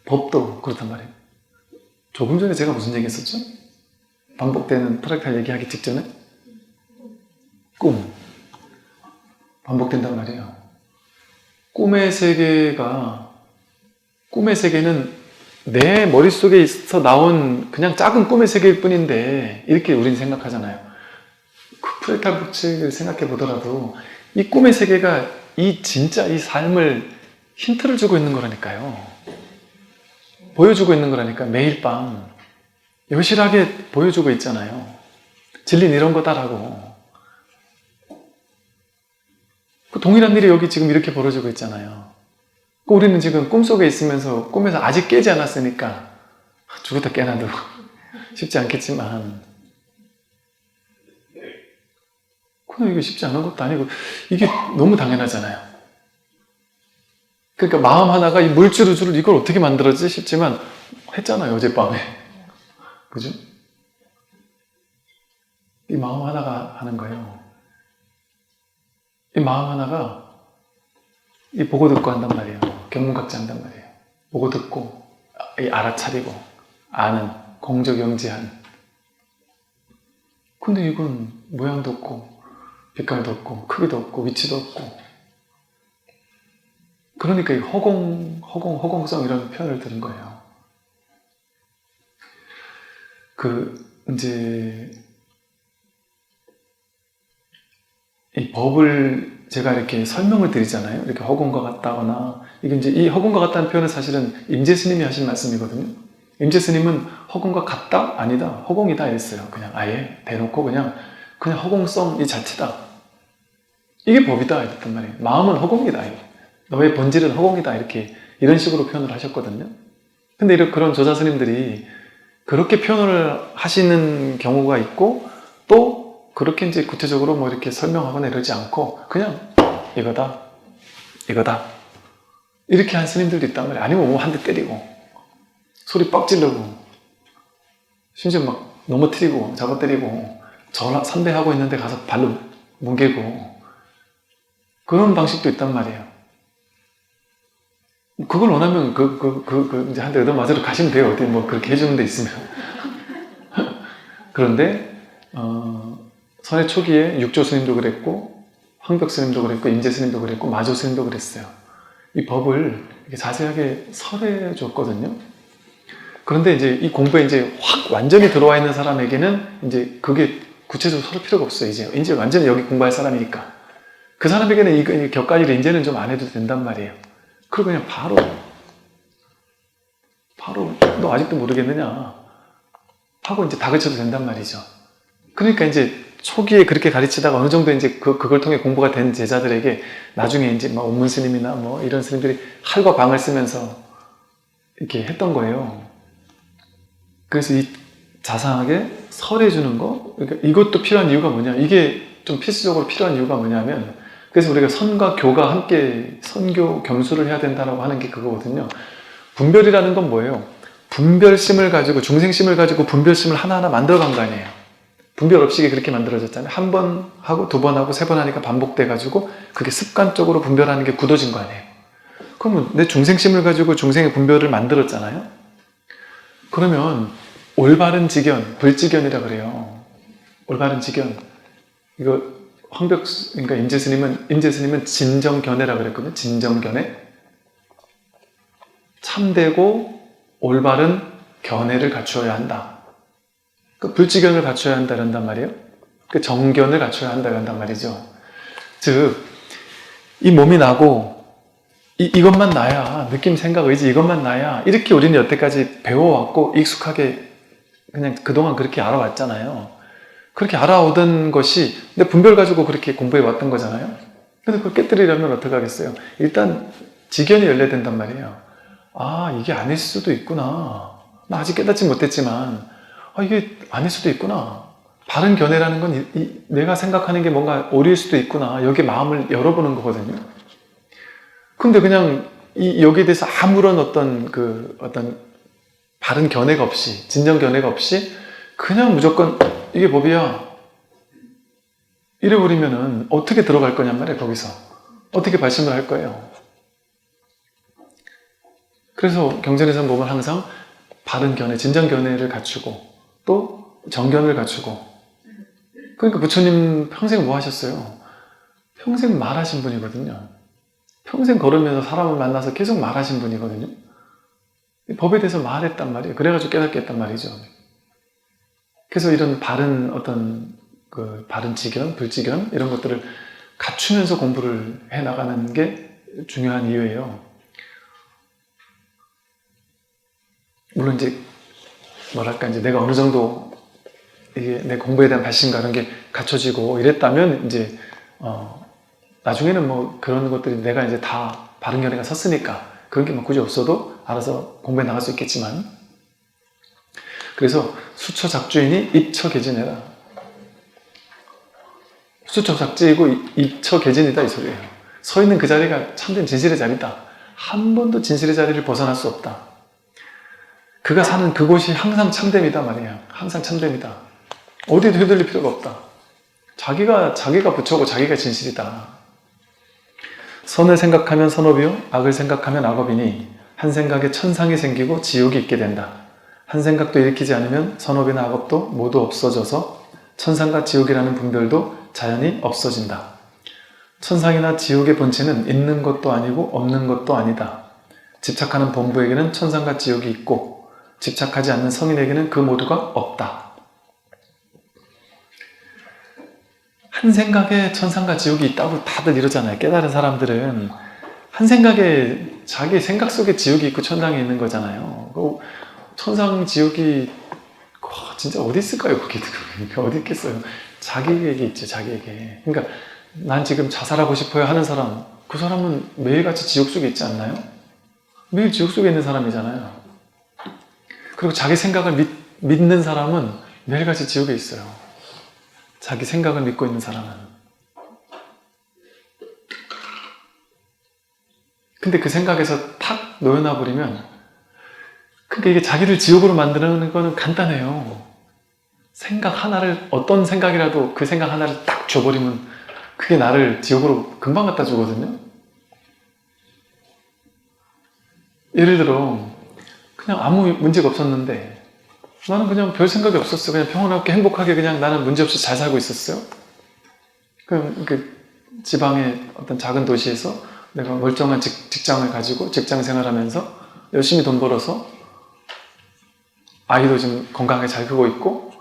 Speaker 1: 법도 그렇단 말이에요. 조금 전에 제가 무슨 얘기 했었죠? 반복되는 프랙탈 얘기하기 직전에 꿈 반복된단 말이에요. 꿈의 세계는 내 머릿속에 있어 나온 그냥 작은 꿈의 세계일 뿐인데 이렇게 우리는 생각하잖아요. 그 프랙탈 법칙을 생각해 보더라도 이 꿈의 세계가 진짜 이 삶을 힌트를 주고 있는 거라니까요. 보여주고 있는 거라니까. 매일 밤 여실하게 보여주고 있잖아요. 진리는 이런 거다라고. 그 동일한 일이 여기 지금 이렇게 벌어지고 있잖아요. 우리는 지금 꿈속에 있으면서 꿈에서 아직 깨지 않았으니까 죽었다 깨나도 쉽지 않겠지만 그냥 이게 쉽지 않은 것도 아니고 이게 너무 당연하잖아요. 그러니까 마음 하나가 이 물질 우주를 이걸 어떻게 만들었지 싶지만 했잖아요. 어젯밤에. 그죠? 이 마음 하나가 하는 거예요. 이 마음 하나가 이 보고 듣고 한단 말이에요. 견문각지 한단 말이에요. 보고 듣고 이 알아차리고 아는 공적영지한. 근데 이건 모양도 없고 빛깔도 없고 크기도 없고 위치도 없고 그러니까 이 허공성 이런 표현을 들은 거예요. 이제 이 법을 제가 이렇게 설명을 드리잖아요. 이렇게 허공과 같다거나 이게 이제 이 허공과 같다는 표현은 사실은 임재 스님이 하신 말씀이거든요. 임재 스님은 허공과 같다? 아니다. 허공이다 했어요. 그냥 아예 대놓고 그냥 허공성 이 자체다. 이게 법이다 이랬단 말이에요. 마음은 허공이다. 너의 본질은 허공이다. 이런 식으로 표현을 하셨거든요. 근데 그런 조자 스님들이 그렇게 표현을 하시는 경우가 있고 또 그렇게 이제 구체적으로 뭐 이렇게 설명하거나 이러지 않고 그냥 이거다 이렇게 한 스님들도 있단 말이에요. 아니면 뭐 한 대 때리고 소리 빡 지르고 심지어 막 넘어뜨리고 잡아 때리고 선배하고 있는데 가서 발로 뭉개고 그런 방식도 있단 말이에요. 그걸 원하면 이제 한 대 얻어맞으러 가시면 돼요. 어디 뭐 그렇게 해주는 데 있으면. 그런데 선의 초기에 육조 스님도 그랬고 황벽 스님도 그랬고 임재 스님도 그랬고 마조 스님도 그랬어요. 이 법을 이렇게 자세하게 설해 줬거든요. 그런데 이제 이 공부에 이제 확 완전히 들어와 있는 사람에게는 이제 그게 구체적으로 설할 필요가 없어요. 이제 완전히 여기 공부할 사람이니까. 그 사람에게는 이 격가지를 이제는 좀 안 해도 된단 말이에요. 그리고 그냥 바로 너 아직도 모르겠느냐 하고 이제 다그쳐도 된단 말이죠. 그러니까 이제 초기에 그렇게 가르치다가 어느 정도 이제 그걸 통해 공부가 된 제자들에게 나중에 이제 뭐 온문 스님이나 뭐 이런 스님들이 할과 방을 쓰면서 이렇게 했던 거예요. 그래서 이 자상하게 설해주는 거, 그러니까 이것도 필요한 이유가 뭐냐, 이게 좀 필수적으로 필요한 이유가 뭐냐면, 그래서 우리가 선과 교가 함께 선교 겸수를 해야 된다고 하는 게 그거거든요. 분별이라는 건 뭐예요? 분별심을 가지고, 중생심을 가지고 분별심을 하나하나 만들어간 거 아니에요. 분별 없이 그렇게 만들어졌잖아요. 한 번 하고 두 번 하고 세 번 하니까 반복돼가지고 그게 습관적으로 분별하는 게 굳어진 거 아니에요. 그러면 내 중생심을 가지고 중생의 분별을 만들었잖아요. 그러면 올바른 직견, 불직견이라 그래요. 올바른 직견. 이거 그러니까 임재 스님은 진정견해라 그랬거든요. 진정견해. 참되고 올바른 견해를 갖추어야 한다. 그 불직견을 갖춰야 한다 그런단 말이에요. 그 정견을 갖춰야 한다 그런단 말이죠. 즉 이 몸이 나고 이것만 나야, 느낌, 생각, 의지 이것만 나야, 이렇게 우리는 여태까지 배워왔고 익숙하게 그냥 그동안 그렇게 알아왔잖아요. 그렇게 알아오던 것이 내 분별 가지고 그렇게 공부해 왔던 거잖아요. 그래서 그걸 깨뜨리려면 어떻게 하겠어요? 일단 지견이 열려야 된단 말이에요. 아, 이게 아닐 수도 있구나. 나 아직 깨닫지 못했지만 이게 아닐 수도 있구나. 바른 견해라는 건 내가 생각하는 게 뭔가 오리일 수도 있구나. 여기 마음을 열어보는 거거든요. 근데 그냥 여기에 대해서 아무런 어떤 바른 견해가 없이, 진정 견해가 없이 그냥 무조건 이게 법이야 이래버리면은 어떻게 들어갈 거냔 말이에요. 거기서 어떻게 발심을 할 거예요. 그래서 경전에서 보면 항상 바른 견해, 진정 견해를 갖추고 또 정견을 갖추고. 그러니까 부처님 평생 뭐 하셨어요? 평생 말하신 분이거든요. 평생 걸으면서 사람을 만나서 계속 말하신 분이거든요. 법에 대해서 말했단 말이에요. 그래가지고 깨닫게 했단 말이죠. 그래서 이런 바른 바른 지견, 불지견 이런 것들을 갖추면서 공부를 해나가는 게 중요한 이유예요. 물론 이제 이제 내가 어느 정도 이게 내 공부에 대한 발심과 이런 게 갖춰지고 이랬다면 이제 나중에는 뭐 그런 것들이 내가 이제 다 바른 견해가 섰으니까 그런 게 뭐 굳이 없어도 알아서 공부해 나갈 수 있겠지만, 그래서 수처작주이니 입처개진해라. 수처작지이고 입처개진이다 이 소리예요. 서 있는 그 자리가 참된 진실의 자리다. 한 번도 진실의 자리를 벗어날 수 없다. 그가 사는 그곳이 항상 참됨이다 말이야. 항상 참됨이다. 어디도 휘둘릴 필요가 없다. 자기가 부처고 자기가 진실이다. 선을 생각하면 선업이요 악을 생각하면 악업이니 한 생각에 천상이 생기고 지옥이 있게 된다. 한 생각도 일으키지 않으면 선업이나 악업도 모두 없어져서 천상과 지옥이라는 분별도 자연히 없어진다. 천상이나 지옥의 본체는 있는 것도 아니고 없는 것도 아니다. 집착하는 범부에게는 천상과 지옥이 있고 집착하지 않는 성인에게는 그 모두가 없다. 한 생각에 천상과 지옥이 있다고 다들 이러잖아요. 깨달은 사람들은 한 생각에 자기 생각 속에 지옥이 있고 천상이 있는 거잖아요. 천상, 지옥이 진짜 어디 있을까요? 거기 어디 있겠어요? 자기에게 있죠. 자기에게. 그러니까 난 지금 자살하고 싶어요 하는 사람, 그 사람은 매일같이 지옥 속에 있지 않나요? 매일 지옥 속에 있는 사람이잖아요. 그리고 자기 생각을 믿는 사람은 매일같이 지옥에 있어요. 자기 생각을 믿고 있는 사람은. 근데 그 생각에서 탁 놓여놔 버리면, 그러니까 이게 자기를 지옥으로 만드는 거는 간단해요. 생각 하나를, 어떤 생각이라도 그 생각 하나를 딱 줘버리면 그게 나를 지옥으로 금방 갖다 주거든요. 예를 들어 그냥 아무 문제가 없었는데 나는 그냥 별 생각이 없었어. 그냥 평온하게 행복하게 그냥 나는 문제없이 잘 살고 있었어요. 그 지방의 어떤 작은 도시에서 내가 멀쩡한 직장을 가지고 직장 생활하면서 열심히 돈 벌어서 아이도 좀 건강하게 잘 크고 있고,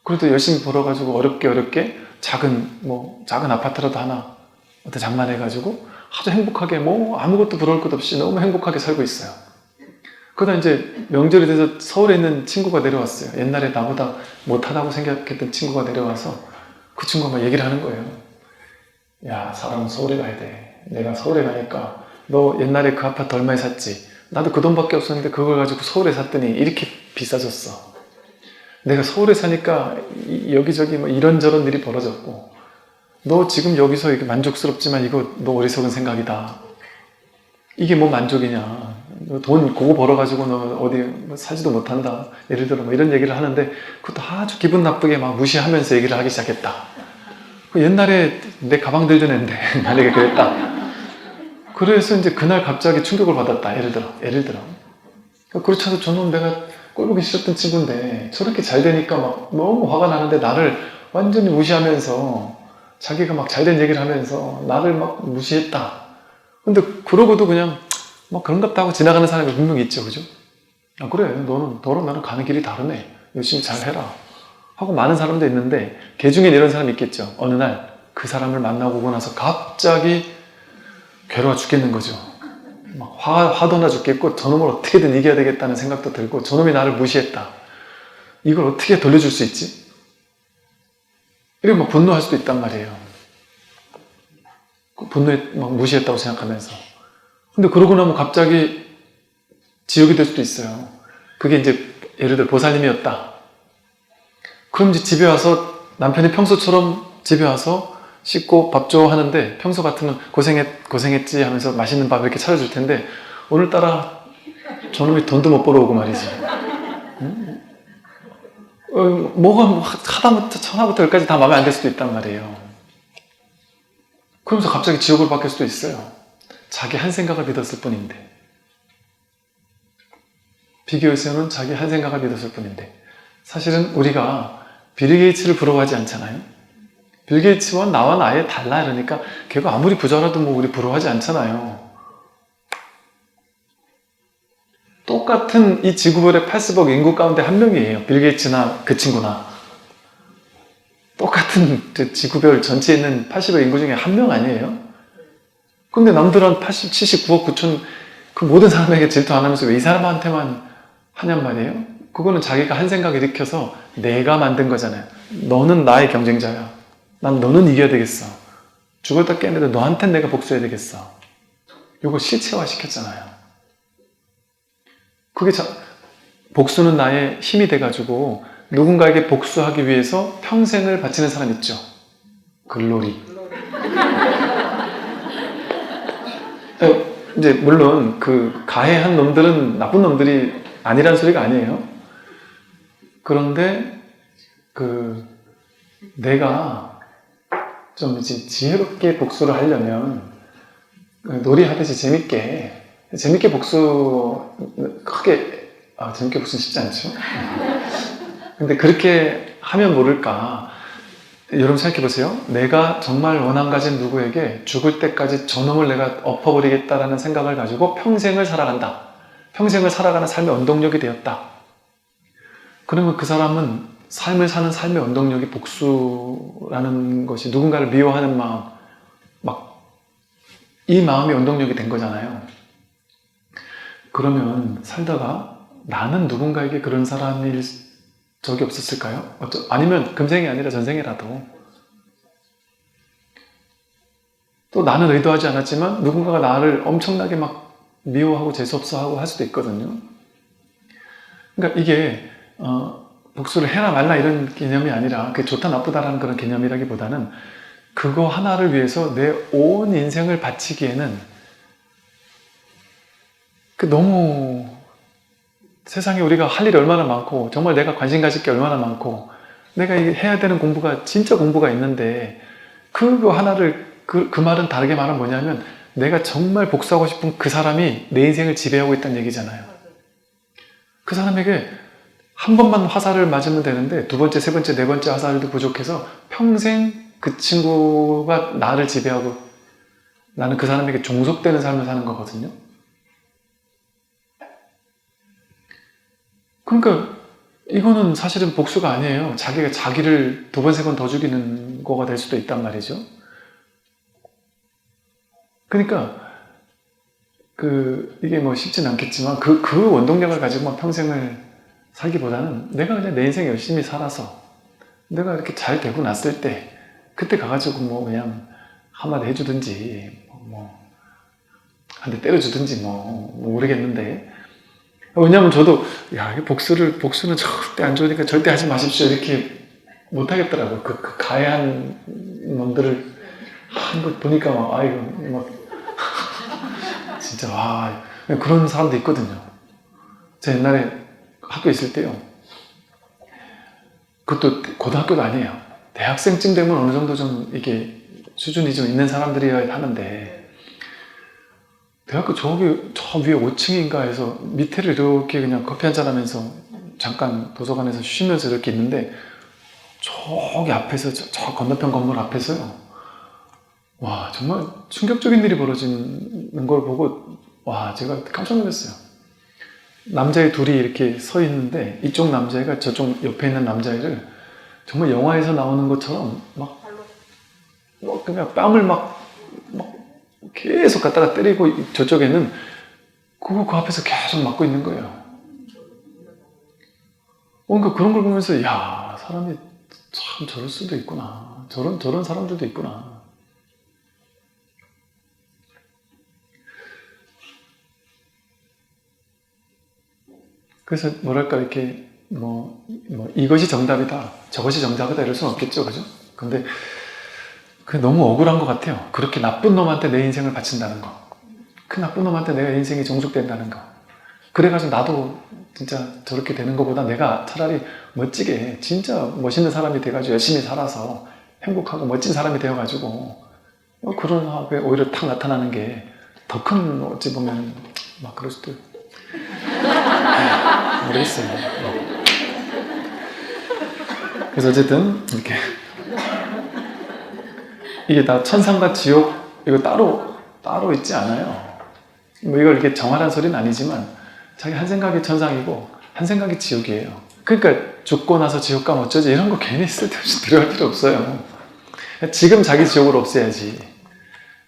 Speaker 1: 그래도 열심히 벌어가지고 어렵게 작은 아파트라도 하나 어떤 장만해가지고 아주 행복하게 아무것도 부러울 것 없이 너무 행복하게 살고 있어요. 그러다 이제 명절이 돼서 서울에 있는 친구가 내려왔어요. 옛날에 나보다 못하다고 생각했던 친구가 내려와서 그 친구가 막 얘기를 하는 거예요. 야, 사람은 서울에 가야 돼. 내가 서울에 가니까 너 옛날에 그 아파트 얼마에 샀지? 나도 그 돈밖에 없었는데 그걸 가지고 서울에 샀더니 이렇게 비싸졌어. 내가 서울에 사니까 여기저기 이런저런 일이 벌어졌고, 너 지금 여기서 이게 만족스럽지만 이거 너 어리석은 생각이다. 이게 뭐 만족이냐. 돈 그거 벌어가지고 너 어디 사지도 못한다. 예를 들어 이런 얘기를 하는데 그것도 아주 기분 나쁘게 막 무시하면서 얘기를 하기 시작했다. 옛날에 내 가방 들던 앤데 만약에 그랬다. 그래서 이제 그날 갑자기 충격을 받았다. 예를 들어. 그렇지 않아도 저놈 내가 꼴보기 싫었던 친구인데 저렇게 잘 되니까 막 너무 화가 나는데 나를 완전히 무시하면서 자기가 막 잘된 얘기를 하면서 나를 막 무시했다. 근데 그러고도 그냥 그런갑다 하고 지나가는 사람이 분명히 있죠. 그죠? 아, 그래. 너랑 나는 가는 길이 다르네. 열심히 잘 해라. 하고 많은 사람도 있는데, 걔 중엔 이런 사람이 있겠죠. 어느 날 그 사람을 만나고 오고 나서 갑자기 괴로워 죽겠는 거죠. 막 화도 나 죽겠고 저놈을 어떻게든 이겨야 되겠다는 생각도 들고 저놈이 나를 무시했다. 이걸 어떻게 돌려줄 수 있지? 이렇게 막 분노할 수도 있단 말이에요. 분노에 막 무시했다고 생각하면서. 근데 그러고 나면 갑자기 지옥이 될 수도 있어요. 그게 이제 예를 들어 보살님이었다. 그럼 이제 집에 와서 남편이 평소처럼 집에 와서 씻고 밥 줘 하는데 평소 같으면 고생했지 하면서 맛있는 밥 이렇게 차려줄 텐데 오늘따라 저놈이 돈도 못 벌어오고 말이지. 응? 뭐가 하다부터 천하부터 열까지 다 마음에 안 들 수도 있단 말이에요. 그러면서 갑자기 지옥으로 바뀔 수도 있어요. 자기 한 생각을 믿었을 뿐인데. 비교에서는 자기 한 생각을 믿었을 뿐인데 사실은 우리가 빌 게이츠를 부러워하지 않잖아요. 빌 게이츠와 나와 아예 달라 이러니까 걔가 아무리 부자라도 뭐 우리 부러워하지 않잖아요. 똑같은 이 지구별의 80억 인구 가운데 한 명이에요. 빌 게이츠나 그 친구나. 똑같은 지구별 전체에 있는 80억 인구 중에 한 명 아니에요? 근데 남들은 79억 9천 그 모든 사람에게 질투 안 하면서 왜 이 사람한테만 하냔 말이에요? 그거는 자기가 한 생각 일으켜서 내가 만든 거잖아요. 너는 나의 경쟁자야. 난 너는 이겨야 되겠어. 죽었다 깨어나도 너한텐 내가 복수해야 되겠어. 이거 실체화 시켰잖아요. 그게 복수는 나의 힘이 돼가지고 누군가에게 복수하기 위해서 평생을 바치는 사람 있죠. 글로리. 이제 물론 그 가해한 놈들은 나쁜 놈들이 아니란 소리가 아니에요. 그런데 내가 좀 이제 지혜롭게 복수를 하려면 놀이하듯이 재밌게 복수 재밌게 복수는 쉽지 않죠. 근데 그렇게 하면 모를까. 여러분 생각해 보세요. 내가 정말 원한 가진 누구에게 죽을 때까지 저놈을 내가 엎어버리겠다라는 생각을 가지고 평생을 살아간다. 평생을 살아가는 삶의 원동력이 되었다. 그러면 그 사람은 삶을 사는 삶의 원동력이 복수라는 것이 누군가를 미워하는 마음, 이 마음이 원동력이 된 거잖아요. 그러면 살다가 나는 누군가에게 그런 사람일 적이 없었을까요? 아니면 금생이 아니라 전생이라도 또 나는 의도하지 않았지만 누군가가 나를 엄청나게 막 미워하고 재수없어하고 할 수도 있거든요. 그러니까 이게 복수를 해라 말라 이런 개념이 아니라 그게 좋다 나쁘다라는 그런 개념이라기보다는 그거 하나를 위해서 내 온 인생을 바치기에는 너무 세상에 우리가 할 일이 얼마나 많고 정말 내가 관심 가질 게 얼마나 많고 내가 해야 되는 공부가 진짜 공부가 있는데 그거 하나를 그 말은 다르게 말하면 뭐냐면 내가 정말 복수하고 싶은 그 사람이 내 인생을 지배하고 있다는 얘기잖아요. 그 사람에게 한 번만 화살을 맞으면 되는데 두 번째, 세 번째, 네 번째 화살도 부족해서 평생 그 친구가 나를 지배하고 나는 그 사람에게 종속되는 삶을 사는 거거든요. 그러니까 이거는 사실은 복수가 아니에요. 자기가 자기를 두 번, 세 번 더 죽이는 거가 될 수도 있단 말이죠. 그러니까 이게 뭐 쉽진 않겠지만 그 원동력을 가지고만 평생을 살기보다는 내가 그냥 내 인생 열심히 살아서 내가 이렇게 잘 되고 났을 때 그때 가가지고 뭐 그냥 한마디 해주든지 뭐 한 대 때려주든지 뭐 모르겠는데 왜냐면 저도 이 복수는 절대 안 좋으니까 절대 하지 마십시오 이렇게 못하겠더라고요. 그 가해한 놈들을 한 거 보니까 진짜 그런 사람도 있거든요. 제가 옛날에 학교에 있을 때요. 그것도 고등학교도 아니에요. 대학생쯤 되면 어느 정도 좀 이게 수준이 좀 있는 사람들이어야 하는데 대학교 저 위에 5층인가 해서 밑에를 이렇게 그냥 커피 한잔 하면서 잠깐 도서관에서 쉬면서 이렇게 있는데 저기 앞에서 저 건너편 건물 앞에서요. 와 정말 충격적인 일이 벌어지는 걸 보고 제가 깜짝 놀랐어요. 남자애 둘이 이렇게 서 있는데 이쪽 남자애가 저쪽 옆에 있는 남자애를 정말 영화에서 나오는 것처럼 그냥 뺨을 계속 갖다가 때리고 저쪽에는 그 앞에서 계속 맞고 있는 거예요. 그러니까 그런 걸 보면서 야, 사람이 참 저럴 수도 있구나. 저런 사람들도 있구나. 그래서 뭐랄까 이렇게 이것이 정답이다, 저것이 정답이다 이럴 수는 없겠죠, 그죠? 근데 그게 너무 억울한 것 같아요. 그렇게 나쁜 놈한테 내 인생을 바친다는 거, 그 나쁜 놈한테 내가 인생이 종속된다는 거. 그래가지고 나도 진짜 저렇게 되는 것보다 내가 차라리 멋지게 진짜 멋있는 사람이 돼가지고 열심히 살아서 행복하고 멋진 사람이 되어가지고 그런 학에 오히려 탁 나타나는 게 더 큰, 어찌 보면 막 그럴 수도 모르겠어요. 그래서 어쨌든 이렇게 이게 다 천상과 지옥 이거 따로 있지 않아요. 이걸 이렇게 정하라는 소리는 아니지만 자기 한 생각이 천상이고 한 생각이 지옥이에요. 그러니까 죽고 나서 지옥 가면 어쩌지 이런 거 괜히 쓸데없이 들어갈 필요 없어요. 지금 자기 지옥을 없애야지.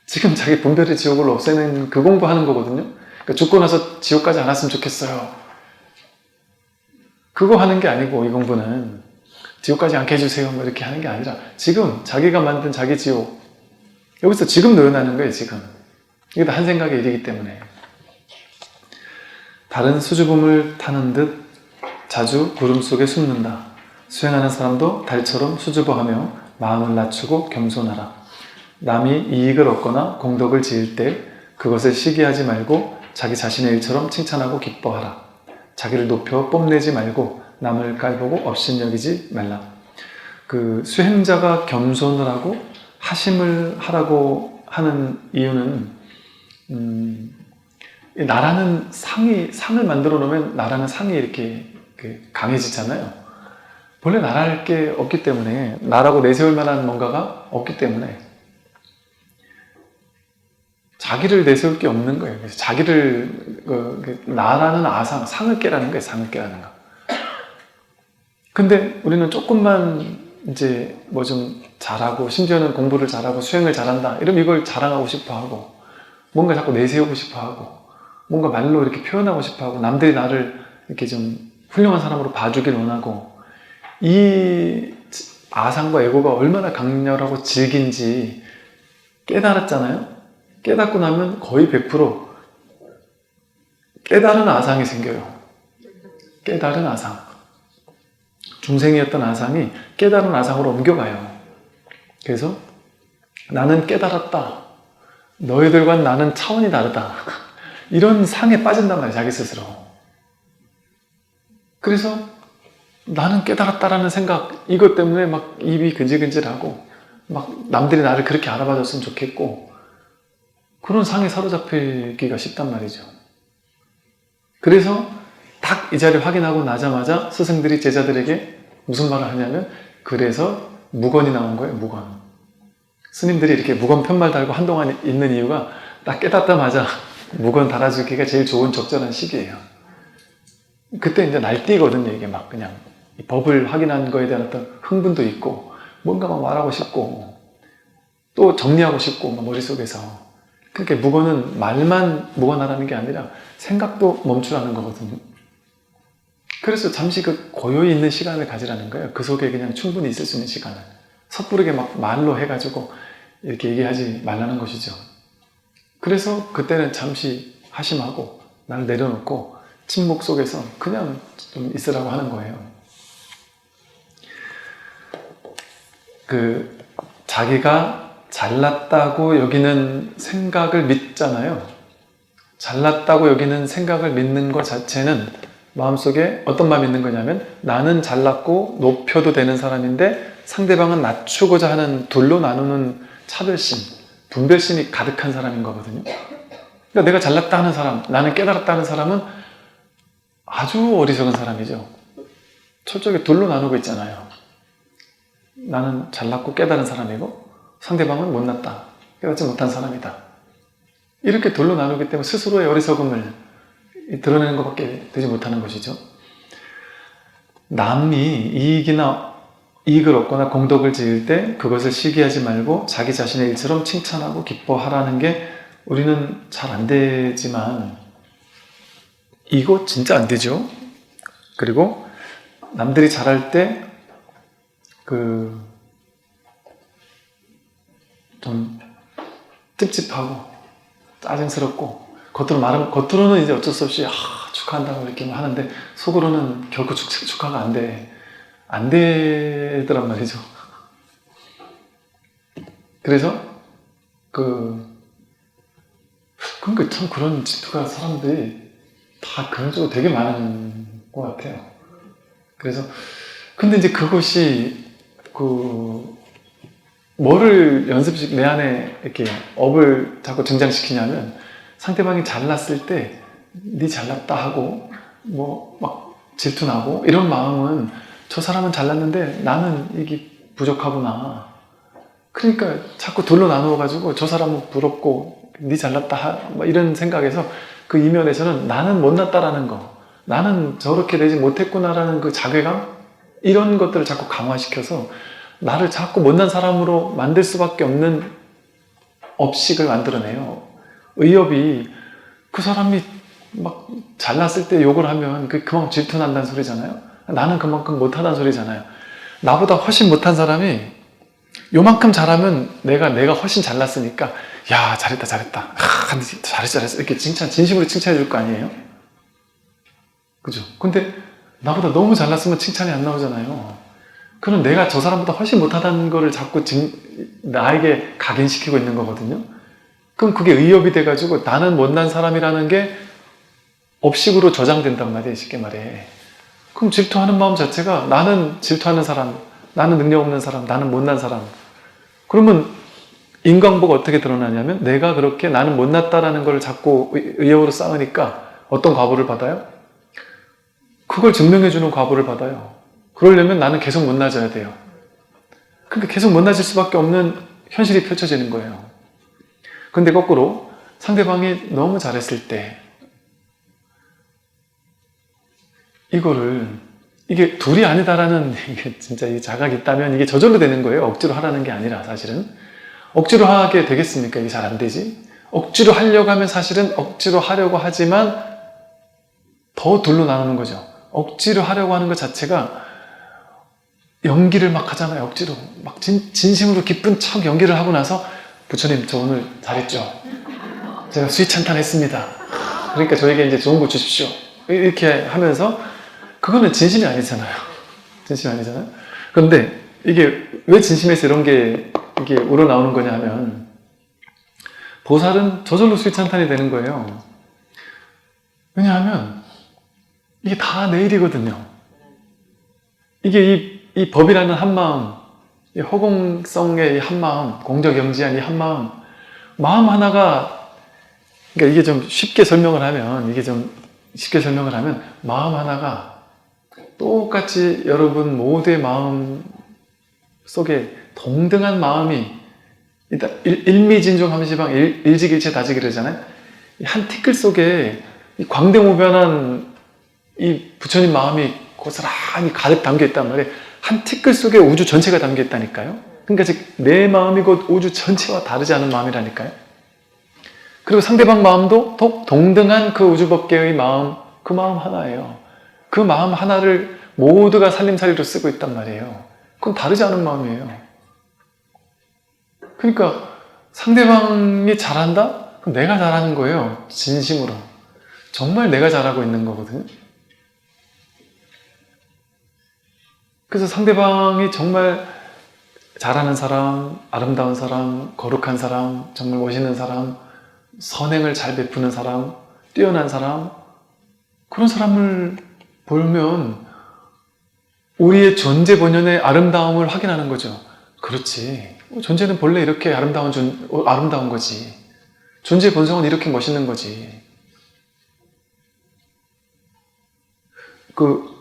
Speaker 1: 지금 자기 분별의 지옥을 없애는 그 공부하는 거거든요. 그러니까 죽고 나서 지옥 가지 않았으면 좋겠어요. 그거 하는 게 아니고 이 공부는 지옥 가지 않게 해주세요 뭐 이렇게 하는 게 아니라 지금 자기가 만든 자기 지옥 여기서 지금 노연하는 거예요. 지금 이게 다 한 생각의 일이기 때문에. 다른 수줍음을 타는 듯 자주 구름 속에 숨는다. 수행하는 사람도 달처럼 수줍어하며 마음을 낮추고 겸손하라. 남이 이익을 얻거나 공덕을 지을 때 그것을 시기하지 말고 자기 자신의 일처럼 칭찬하고 기뻐하라. 자기를 높여 뽐내지 말고 남을 깔보고 업신여기지 말라. 그 수행자가 겸손을 하고 하심을 하라고 하는 이유는 나라는 상을 만들어 놓으면 나라는 상이 이렇게 강해지잖아요. 본래 나랄 게 없기 때문에 나라고 내세울 만한 뭔가가 없기 때문에 자기를 내세울 게 없는 거예요. 그래서 자기를 나라는 상을 깨라는 거예요. 상을 깨라는 거. 근데 우리는 조금만 이제 뭐 좀 잘하고 심지어는 공부를 잘하고 수행을 잘한다 이러면 이걸 자랑하고 싶어하고 뭔가 자꾸 내세우고 싶어하고 뭔가 말로 이렇게 표현하고 싶어하고 남들이 나를 이렇게 좀 훌륭한 사람으로 봐주길 원하고 이 아상과 에고가 얼마나 강렬하고 질긴지 깨달았잖아요. 깨닫고 나면 거의 100% 깨달은 아상이 생겨요. 깨달은 아상. 중생이었던 아상이 깨달은 아상으로 옮겨가요. 그래서 나는 깨달았다. 너희들과는 나는 차원이 다르다. 이런 상에 빠진단 말이에요. 자기 스스로. 그래서 나는 깨달았다라는 생각 이것 때문에 막 입이 근질근질하고 막 남들이 나를 그렇게 알아봐줬으면 좋겠고 그런 상에 사로잡히기가 쉽단 말이죠. 그래서 딱 이 자리를 확인하고 나자마자 스승들이 제자들에게 무슨 말을 하냐면 그래서 무건이 나온 거예요. 무건. 스님들이 이렇게 무건 편말 달고 한동안 있는 이유가 딱 깨닫자마자 무건 달아주기가 제일 좋은 적절한 시기예요. 그때 이제 날뛰거든요. 이게 막 그냥 이 법을 확인한 거에 대한 어떤 흥분도 있고 뭔가 막 말하고 싶고 또 정리하고 싶고 막 머릿속에서. 그렇게 무건은 말만 무건하라는 게 아니라 생각도 멈추라는 거거든요. 그래서 잠시 그 고요히 있는 시간을 가지라는 거예요. 그 속에 그냥 충분히 있을 수 있는 시간을. 섣부르게 막 말로 해가지고 이렇게 얘기하지 말라는 것이죠. 그래서 그때는 잠시 하심하고 나를 내려놓고 침묵 속에서 그냥 좀 있으라고 하는 거예요. 자기가 잘났다고 여기는 생각을 믿잖아요. 잘났다고 여기는 생각을 믿는 것 자체는 마음속에 어떤 마음이 있는 거냐면 나는 잘났고 높여도 되는 사람인데 상대방은 낮추고자 하는 둘로 나누는 차별심, 분별심이 가득한 사람인 거거든요. 그러니까 내가 잘났다 하는 사람, 나는 깨달았다 하는 사람은 아주 어리석은 사람이죠. 저쪽에 둘로 나누고 있잖아요. 나는 잘났고 깨달은 사람이고 상대방은 못났다, 깨닫지 못한 사람이다. 이렇게 둘로 나누기 때문에 스스로의 어리석음을 드러내는 것밖에 되지 못하는 것이죠. 남이 이익을 얻거나 공덕을 지을 때 그것을 시기하지 말고 자기 자신의 일처럼 칭찬하고 기뻐하라는 게 우리는 잘 안 되지만 이거 진짜 안 되죠. 그리고 남들이 잘할 때 좀 찝찝하고 짜증스럽고 겉으로는 이제 어쩔 수 없이 축하한다고 이렇게 하는데 속으로는 결코 축하가 안 되더란 말이죠. 그래서 그러니까 참 그런 질투가 사람들이 다 그런 쪽으로 되게 많은 것 같아요. 그래서 근데 이제 그것이 뭐를 연습식 내 안에 이렇게 업을 자꾸 등장시키냐면 상대방이 잘났을 때 네 잘났다 하고 뭐 막 질투나고 이런 마음은 저 사람은 잘났는데 나는 이게 부족하구나. 그러니까 자꾸 둘로 나누어 가지고 저 사람은 부럽고 네 잘났다 막 이런 생각에서 그 이면에서는 나는 못났다라는 거, 나는 저렇게 되지 못했구나라는 그 자괴감 이런 것들을 자꾸 강화시켜서 나를 자꾸 못난 사람으로 만들 수밖에 없는 업식을 만들어내요. 의업이 그 사람이 막 잘났을 때 욕을 하면 그만큼 질투난다는 소리잖아요. 나는 그만큼 못하다는 소리잖아요. 나보다 훨씬 못한 사람이 요만큼 잘하면 내가 훨씬 잘났으니까 야 잘했다 잘했어 이렇게 진심으로 칭찬해 줄 거 아니에요? 그죠? 근데 나보다 너무 잘났으면 칭찬이 안 나오잖아요. 그럼 내가 저 사람보다 훨씬 못하다는 거를 자꾸 나에게 각인시키고 있는 거거든요. 그럼 그게 의업이 돼가지고 나는 못난 사람이라는 게 업식으로 저장된단 말이에요. 쉽게 말해. 그럼 질투하는 마음 자체가 나는 질투하는 사람, 나는 능력 없는 사람, 나는 못난 사람. 그러면 인광보가 어떻게 드러나냐면 내가 그렇게 나는 못났다라는 걸 자꾸 의업으로 쌓으니까 어떤 과보를 받아요? 그걸 증명해주는 과보를 받아요. 그러려면 나는 계속 못나져야 돼요. 그러니까 계속 못나질 수밖에 없는 현실이 펼쳐지는 거예요. 근데 거꾸로 상대방이 너무 잘했을 때 이게 둘이 아니다라는 이게 진짜 이 자각이 있다면 이게 저절로 되는 거예요. 억지로 하라는 게 아니라 사실은. 억지로 하게 되겠습니까? 이게 잘 안 되지. 억지로 하려고 하면 사실은 억지로 하려고 하지만 더 둘로 나누는 거죠. 억지로 하려고 하는 것 자체가 연기를 막 하잖아요. 억지로 막 진심으로 기쁜 척 연기를 하고 나서 부처님 저 오늘 잘했죠. 제가 수위찬탄했습니다. 그러니까 저에게 이제 좋은 거 주십시오. 이렇게 하면서 그거는 진심이 아니잖아요. 진심이 아니잖아요. 그런데 이게 왜 진심에서 이런 게 이게 우러나오는 거냐 하면 보살은 저절로 수위찬탄이 되는 거예요. 왜냐하면 이게 다 내 일이거든요. 이게 이 법이라는 한마음, 이 허공성의 이 한마음, 공적영지한 이 한마음, 마음 하나가, 그러니까 이게 좀 쉽게 설명을 하면 마음 하나가 똑같이 여러분 모두의 마음 속에 동등한 마음이 일단 일미진종함시방 일직일체 다지기르잖아요. 한 티끌 속에 이 광대무변한 이 부처님 마음이 고스란히 가득 담겨 있단 말이에요. 한 티끌 속에 우주 전체가 담겨 있다니까요. 그러니까 즉 내 마음이 곧 우주 전체와 다르지 않은 마음이라니까요. 그리고 상대방 마음도 동등한 그 우주법계의 마음, 그 마음 하나예요. 그 마음 하나를 모두가 살림살이로 쓰고 있단 말이에요. 그건 다르지 않은 마음이에요. 그러니까 상대방이 잘한다? 그럼 내가 잘하는 거예요. 진심으로. 정말 내가 잘하고 있는 거거든요. 그래서 상대방이 정말 잘하는 사람, 아름다운 사람, 거룩한 사람, 정말 멋있는 사람, 선행을 잘 베푸는 사람, 뛰어난 사람, 그런 사람을 보면 우리의 존재 본연의 아름다움을 확인하는 거죠. 그렇지. 존재는 본래 이렇게 아름다운 거지. 존재의 본성은 이렇게 멋있는 거지.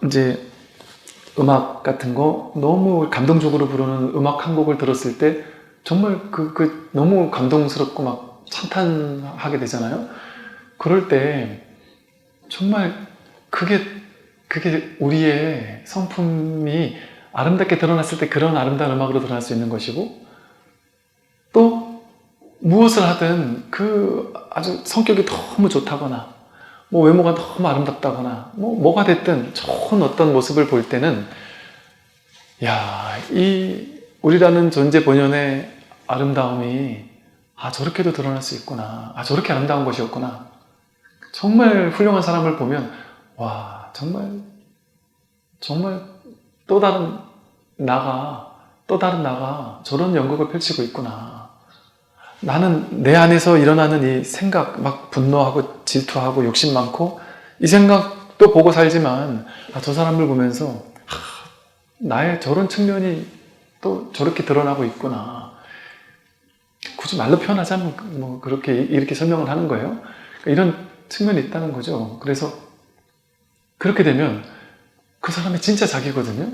Speaker 1: 이제 음악 같은 거 너무 감동적으로 부르는 음악 한 곡을 들었을 때 정말 너무 감동스럽고 막 찬탄하게 되잖아요. 그럴 때 정말 그게 우리의 성품이 아름답게 드러났을 때 그런 아름다운 음악으로 드러날 수 있는 것이고 또 무엇을 하든 그 아주 성격이 너무 좋다거나 뭐 외모가 너무 아름답다거나 뭐가 됐든 좋은 어떤 모습을 볼 때는 야, 이 우리라는 존재 본연의 아름다움이 저렇게도 드러날 수 있구나. 저렇게 아름다운 것이었구나. 정말 훌륭한 사람을 보면 와, 정말 또 다른 나가 저런 연극을 펼치고 있구나. 나는 내 안에서 일어나는 이 생각, 막 분노하고 질투하고 욕심 많고 이 생각도 보고 살지만 저 사람을 보면서 나의 저런 측면이 또 저렇게 드러나고 있구나. 굳이 말로 표현하자면 뭐 그렇게 이렇게 설명을 하는 거예요. 이런 측면이 있다는 거죠. 그래서 그렇게 되면 그 사람이 진짜 자기거든요.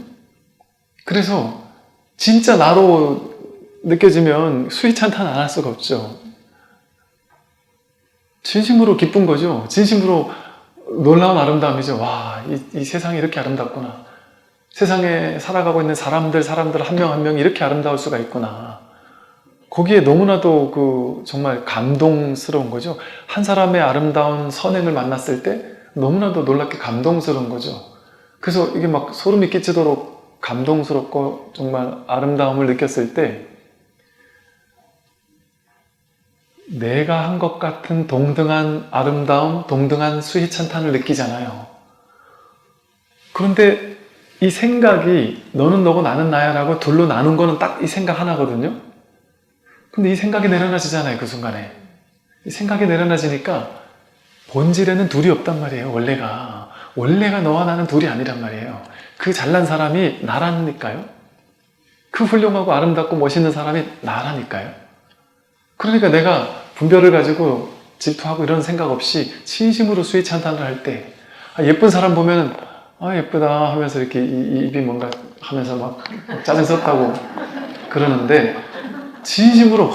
Speaker 1: 그래서 진짜 나로 느껴지면 수위찬탄 안 할 수가 없죠. 진심으로 기쁜 거죠. 진심으로 놀라운 아름다움이죠. 와, 이 세상이 이렇게 아름답구나. 세상에 살아가고 있는 사람들 한 명 한 명이 이렇게 아름다울 수가 있구나. 거기에 너무나도 정말 감동스러운 거죠. 한 사람의 아름다운 선행을 만났을 때 너무나도 놀랍게 감동스러운 거죠. 그래서 이게 막 소름이 끼치도록 감동스럽고 정말 아름다움을 느꼈을 때 내가 한 것 같은 동등한 아름다움, 동등한 수희찬탄을 느끼잖아요. 그런데 이 생각이 너는 너고 나는 나야 라고 둘로 나눈 거는 딱 이 생각 하나거든요. 근데 이 생각이 내려놔지잖아요, 그 순간에. 이 생각이 내려놔지니까 본질에는 둘이 없단 말이에요, 원래가. 원래가 너와 나는 둘이 아니란 말이에요. 그 잘난 사람이 나라니까요. 그 훌륭하고 아름답고 멋있는 사람이 나라니까요. 그러니까 내가 분별을 가지고 질투하고 이런 생각 없이 진심으로 수위찬탄을 할 때 예쁜 사람 보면 예쁘다 하면서 이렇게 입이 뭔가 하면서 막 짜증 썼다고 그러는데 진심으로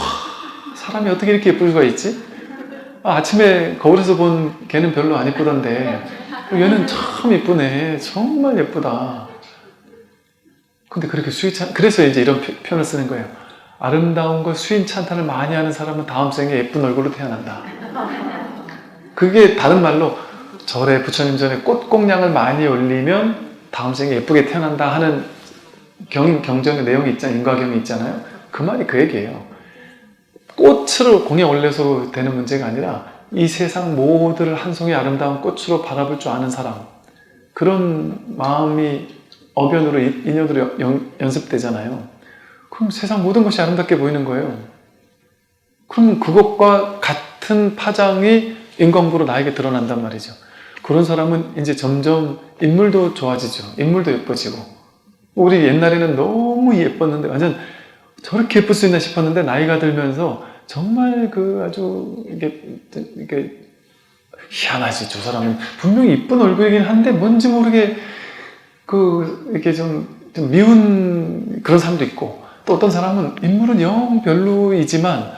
Speaker 1: 사람이 어떻게 이렇게 예쁠 수가 있지? 아침에 거울에서 본 걔는 별로 안 예쁘던데 얘는 참 예쁘네. 정말 예쁘다. 근데 그렇게 그래서 이제 이런 표현을 쓰는 거예요. 아름다운 걸 수인찬탄을 많이 하는 사람은 다음 생에 예쁜 얼굴로 태어난다. 그게 다른 말로 절에 부처님 전에 꽃공양을 많이 올리면 다음 생에 예쁘게 태어난다 하는 경전의 내용이 있잖아요. 인과경이 있잖아요. 그 말이 그 얘기예요. 꽃으로 공양 올려서 되는 문제가 아니라 이 세상 모두를 한 송이 아름다운 꽃으로 바라볼 줄 아는 사람, 그런 마음이 어변으로 인연으로 연습되잖아요. 그럼 세상 모든 것이 아름답게 보이는 거예요. 그럼 그것과 같은 파장이 인광부로 나에게 드러난단 말이죠. 그런 사람은 이제 점점 인물도 좋아지죠. 인물도 예뻐지고. 우리 옛날에는 너무 예뻤는데 완전 저렇게 예쁠 수 있나 싶었는데 나이가 들면서 정말 아주 이게 희한하지. 저 사람은 분명히 이쁜 얼굴이긴 한데 뭔지 모르게 이렇게 좀 미운 그런 사람도 있고, 또 어떤 사람은 인물은 영 별로이지만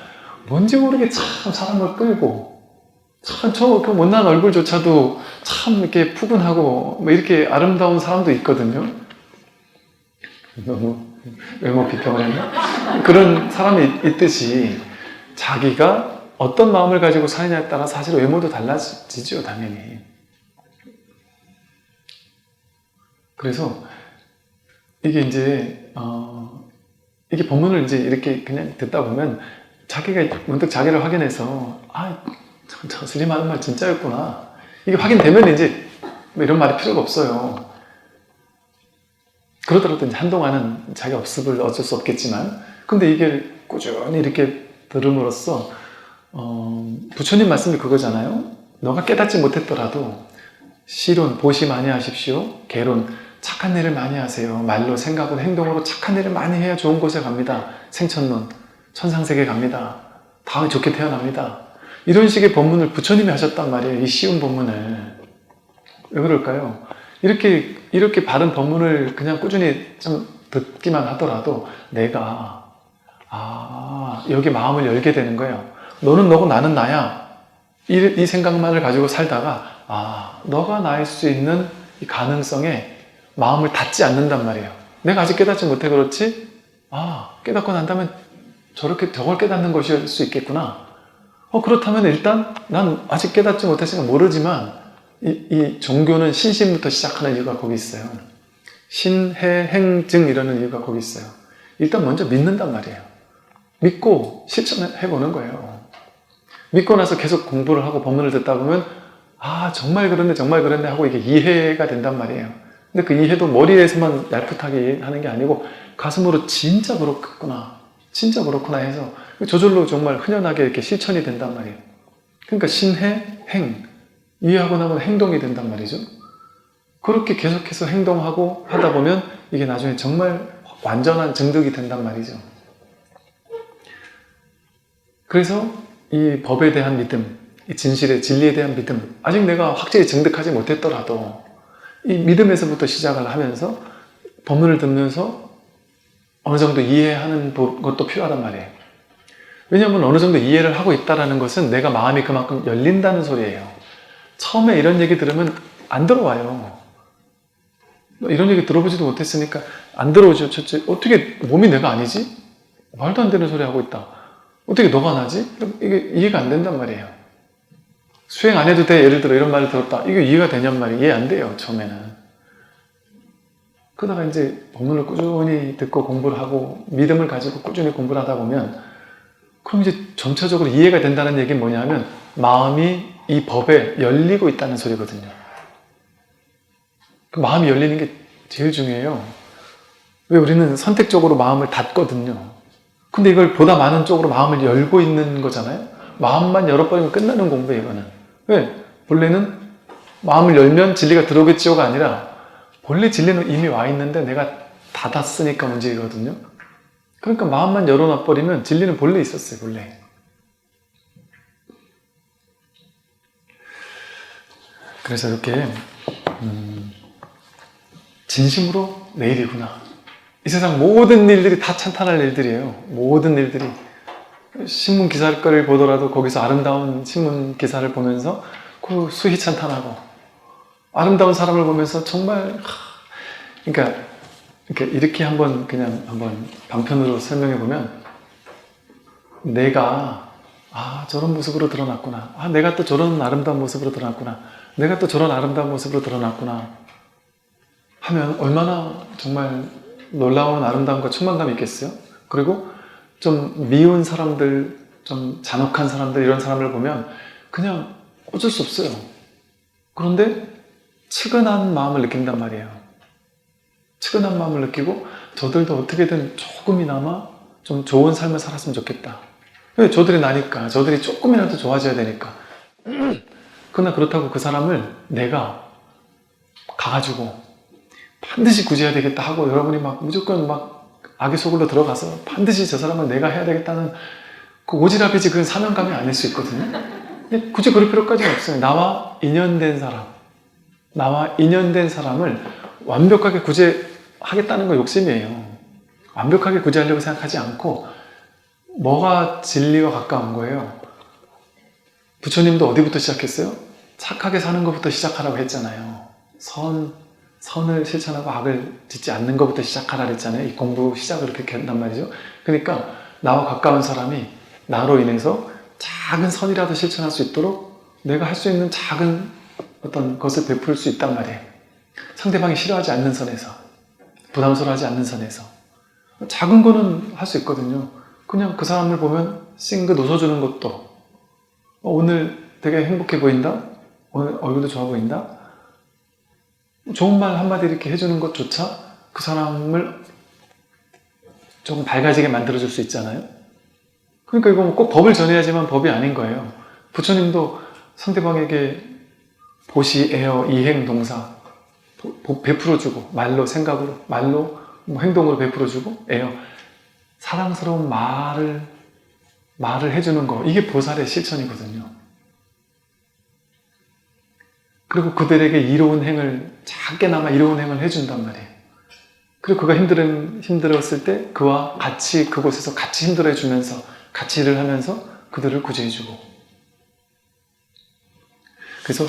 Speaker 1: 뭔지 모르게 참 사람을 끌고 참 그 못난 얼굴조차도 참 이렇게 푸근하고 뭐 이렇게 아름다운 사람도 있거든요. 너무 외모 비평을 했나? 그런 사람이 있듯이 자기가 어떤 마음을 가지고 사느냐에 따라 사실 외모도 달라지죠, 당연히. 그래서 이게 이제 이게 본문을 이제 이렇게 그냥 듣다 보면 자기가 문득 자기를 확인해서 저 스님 하는 말 진짜였구나. 이게 확인되면 이제 뭐 이런 말이 필요가 없어요. 그러더라도 이제 한동안은 자기 업습을 어쩔 수 없겠지만, 근데 이게 꾸준히 이렇게 들음으로써 부처님 말씀이 그거잖아요. 너가 깨닫지 못했더라도 시론, 보시 많이 하십시오. 개론, 착한 일을 많이 하세요. 말로, 생각으로, 행동으로 착한 일을 많이 해야 좋은 곳에 갑니다. 생천론, 천상세계 갑니다. 다음에 좋게 태어납니다. 이런 식의 법문을 부처님이 하셨단 말이에요. 이 쉬운 법문을. 왜 그럴까요? 이렇게 바른 법문을 그냥 꾸준히 좀 듣기만 하더라도 내가 여기 마음을 열게 되는 거예요. 너는 너고 나는 나야. 이 생각만을 가지고 살다가 너가 나일 수 있는 이 가능성에 마음을 닫지 않는단 말이에요. 내가 아직 깨닫지 못해 그렇지 깨닫고 난 다음에 저걸 깨닫는 것일 수 있겠구나. 그렇다면 일단 난 아직 깨닫지 못했으니까 모르지만 이 종교는 신심부터 시작하는 이유가 거기 있어요. 신해행증 이라는 이유가 거기 있어요. 일단 먼저 믿는단 말이에요. 믿고 실천해보는 거예요. 믿고 나서 계속 공부를 하고 법문을 듣다 보면 정말 그랬네 하고 이게 이해가 된단 말이에요. 근데 그 이해도 머리에서만 얄풋하게 하는 게 아니고 가슴으로 진짜 그렇구나 해서 저절로 정말 흔연하게 이렇게 실천이 된단 말이에요. 그러니까 신해, 행 이해하고 나면 행동이 된단 말이죠. 그렇게 계속해서 행동하고 하다 보면 이게 나중에 정말 완전한 증득이 된단 말이죠. 그래서 이 법에 대한 믿음, 이 진실의 진리에 대한 믿음, 아직 내가 확실히 증득하지 못했더라도 이 믿음에서부터 시작을 하면서 법문을 듣면서 어느 정도 이해하는 것도 필요하단 말이에요. 왜냐하면 어느 정도 이해를 하고 있다는 것은 내가 마음이 그만큼 열린다는 소리예요. 처음에 이런 얘기 들으면 안 들어와요. 이런 얘기 들어보지도 못했으니까 안 들어오죠. 첫째, 어떻게 몸이 내가 아니지? 말도 안 되는 소리 하고 있다. 어떻게 너가 나지? 이게 이해가 안 된단 말이에요. 수행 안 해도 돼. 예를 들어 이런 말을 들었다. 이게 이해가 되냔 말이에요. 이해 안 돼요. 처음에는. 그러다가 이제 법문을 꾸준히 듣고 공부를 하고 믿음을 가지고 꾸준히 공부를 하다 보면 그럼 이제 점차적으로 이해가 된다는 얘기는 뭐냐 하면 마음이 이 법에 열리고 있다는 소리거든요. 그 마음이 열리는 게 제일 중요해요. 왜 우리는 선택적으로 마음을 닫거든요. 근데 이걸 보다 많은 쪽으로 마음을 열고 있는 거잖아요. 마음만 열어버리면 끝나는 공부예요, 이거는. 왜? 본래는 마음을 열면 진리가 들어오겠지요가 아니라 본래 진리는 이미 와 있는데 내가 닫았으니까 문제거든요. 그러니까 마음만 열어놔버리면 진리는 본래 있었어요, 본래. 그래서 이렇게 진심으로 내일이구나. 이 세상 모든 일들이 다 찬탄할 일들이에요. 모든 일들이. 신문 기사를 보더라도 거기서 아름다운 신문 기사를 보면서 그 수희 찬탄하고 아름다운 사람을 보면서 정말 그러니까 이렇게 한번 방편으로 설명해 보면 내가 저런 모습으로 드러났구나. 내가 또 저런 아름다운 모습으로 드러났구나. 내가 또 저런 아름다운 모습으로 드러났구나 하면 얼마나 정말 놀라운 아름다움과 충만감이 있겠어요? 그리고 좀 미운 사람들, 좀 잔혹한 사람들, 이런 사람을 보면 그냥 어쩔 수 없어요. 그런데 측은한 마음을 느낀단 말이에요. 측은한 마음을 느끼고 저들도 어떻게든 조금이나마 좀 좋은 삶을 살았으면 좋겠다. 왜? 저들이 나니까. 저들이 조금이라도 좋아져야 되니까. 그러나 그렇다고 그 사람을 내가 가가지고 반드시 구제해야 되겠다 하고 여러분이 무조건 악의 속으로 들어가서 반드시 저 사람은 내가 해야 되겠다는 그 오지랖이지 그건 사명감이 아닐 수 있거든요. 근데 굳이 그럴 필요까지는 없어요. 나와 인연된 사람을 완벽하게 구제하겠다는 거 욕심이에요. 완벽하게 구제하려고 생각하지 않고 뭐가 진리와 가까운 거예요. 부처님도 어디부터 시작했어요? 착하게 사는 것부터 시작하라고 했잖아요. 선을 실천하고 악을 짓지 않는 것부터 시작하라 그랬잖아요. 이 공부 시작을 그렇게 한단 말이죠. 그러니까 나와 가까운 사람이 나로 인해서 작은 선이라도 실천할 수 있도록 내가 할 수 있는 작은 어떤 것을 베풀 수 있단 말이에요. 상대방이 싫어하지 않는 선에서, 부담스러워하지 않는 선에서. 작은 거는 할 수 있거든요. 그냥 그 사람을 보면 싱긋 웃어주는 것도, 오늘 되게 행복해 보인다? 오늘 얼굴도 좋아 보인다? 좋은 말 한마디 이렇게 해주는 것조차 그 사람을 조금 밝아지게 만들어줄 수 있잖아요. 그러니까 이거 꼭 법을 전해야지만 법이 아닌 거예요. 부처님도 상대방에게 보시, 애어, 이행, 동사 베풀어주고, 말로, 생각으로, 말로, 행동으로 베풀어주고, 애어, 사랑스러운 말을 해주는 거, 이게 보살의 실천이거든요. 그리고 그들에게 이로운 행을, 작게나마 이로운 행을 해준단 말이에요. 그리고 그가 힘들었을 때 그와 같이 그곳에서 같이 힘들어해주면서 같이 일을 하면서 그들을 구제해주고. 그래서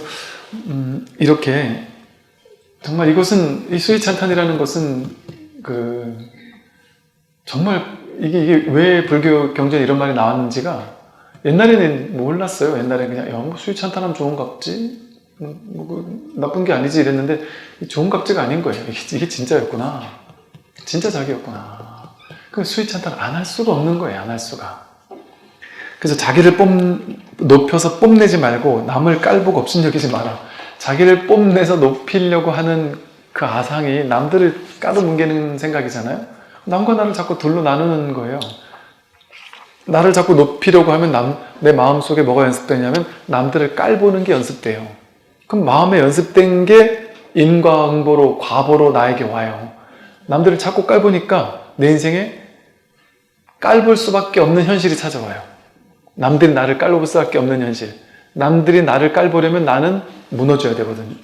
Speaker 1: 이렇게 정말 이것은, 이 수위찬탄이라는 것은 정말 이게 왜 불교 경전에 이런 말이 나왔는지가 옛날에는 몰랐어요. 옛날에는 그냥, 야, 뭐 수위찬탄하면 좋은 값지? 나쁜 게 아니지 이랬는데, 좋은 값지가 아닌 거예요. 이게 진짜였구나. 진짜 자기였구나. 그 수위찬탄 안 할 수가 없는 거예요. 안 할 수가. 그래서 자기를 높여서 뽐내지 말고 남을 깔보고 업신여기지 마라. 자기를 뽐내서 높이려고 하는 그 아상이 남들을 까도뭉개는 생각이잖아요. 남과 나를 자꾸 둘로 나누는 거예요. 나를 자꾸 높이려고 하면 내 마음속에 뭐가 연습되냐면 남들을 깔보는 게 연습돼요. 그럼 마음에 연습된 게 인과응보로, 과보로 나에게 와요. 남들을 자꾸 깔보니까 내 인생에 깔볼 수밖에 없는 현실이 찾아와요. 남들이 나를 깔볼 수밖에 없는 현실. 남들이 나를 깔보려면 나는 무너져야 되거든요.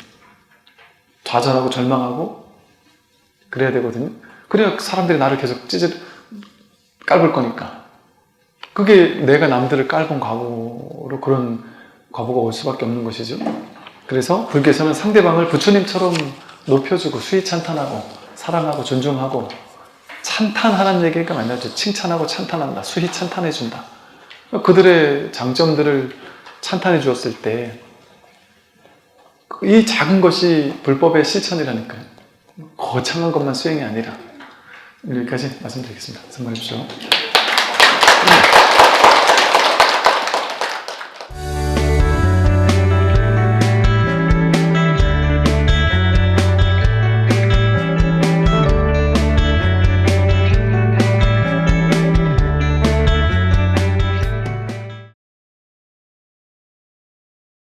Speaker 1: 좌절하고 절망하고 그래야 되거든요. 그래야 사람들이 나를 계속 깔볼 거니까. 그게 내가 남들을 깔본 과거로 그런 과거가 올 수밖에 없는 것이죠. 그래서 불교에서는 상대방을 부처님처럼 높여주고 수위찬탄하고 사랑하고 존중하고 찬탄하는 얘기가 맞나죠. 칭찬하고 찬탄한다. 수위찬탄해준다. 그들의 장점들을 찬탄해 주었을 때 이 작은 것이 불법의 실천이라니까요. 거창한 것만 수행이 아니라. 여기까지 말씀드리겠습니다. 선물해 주십시오.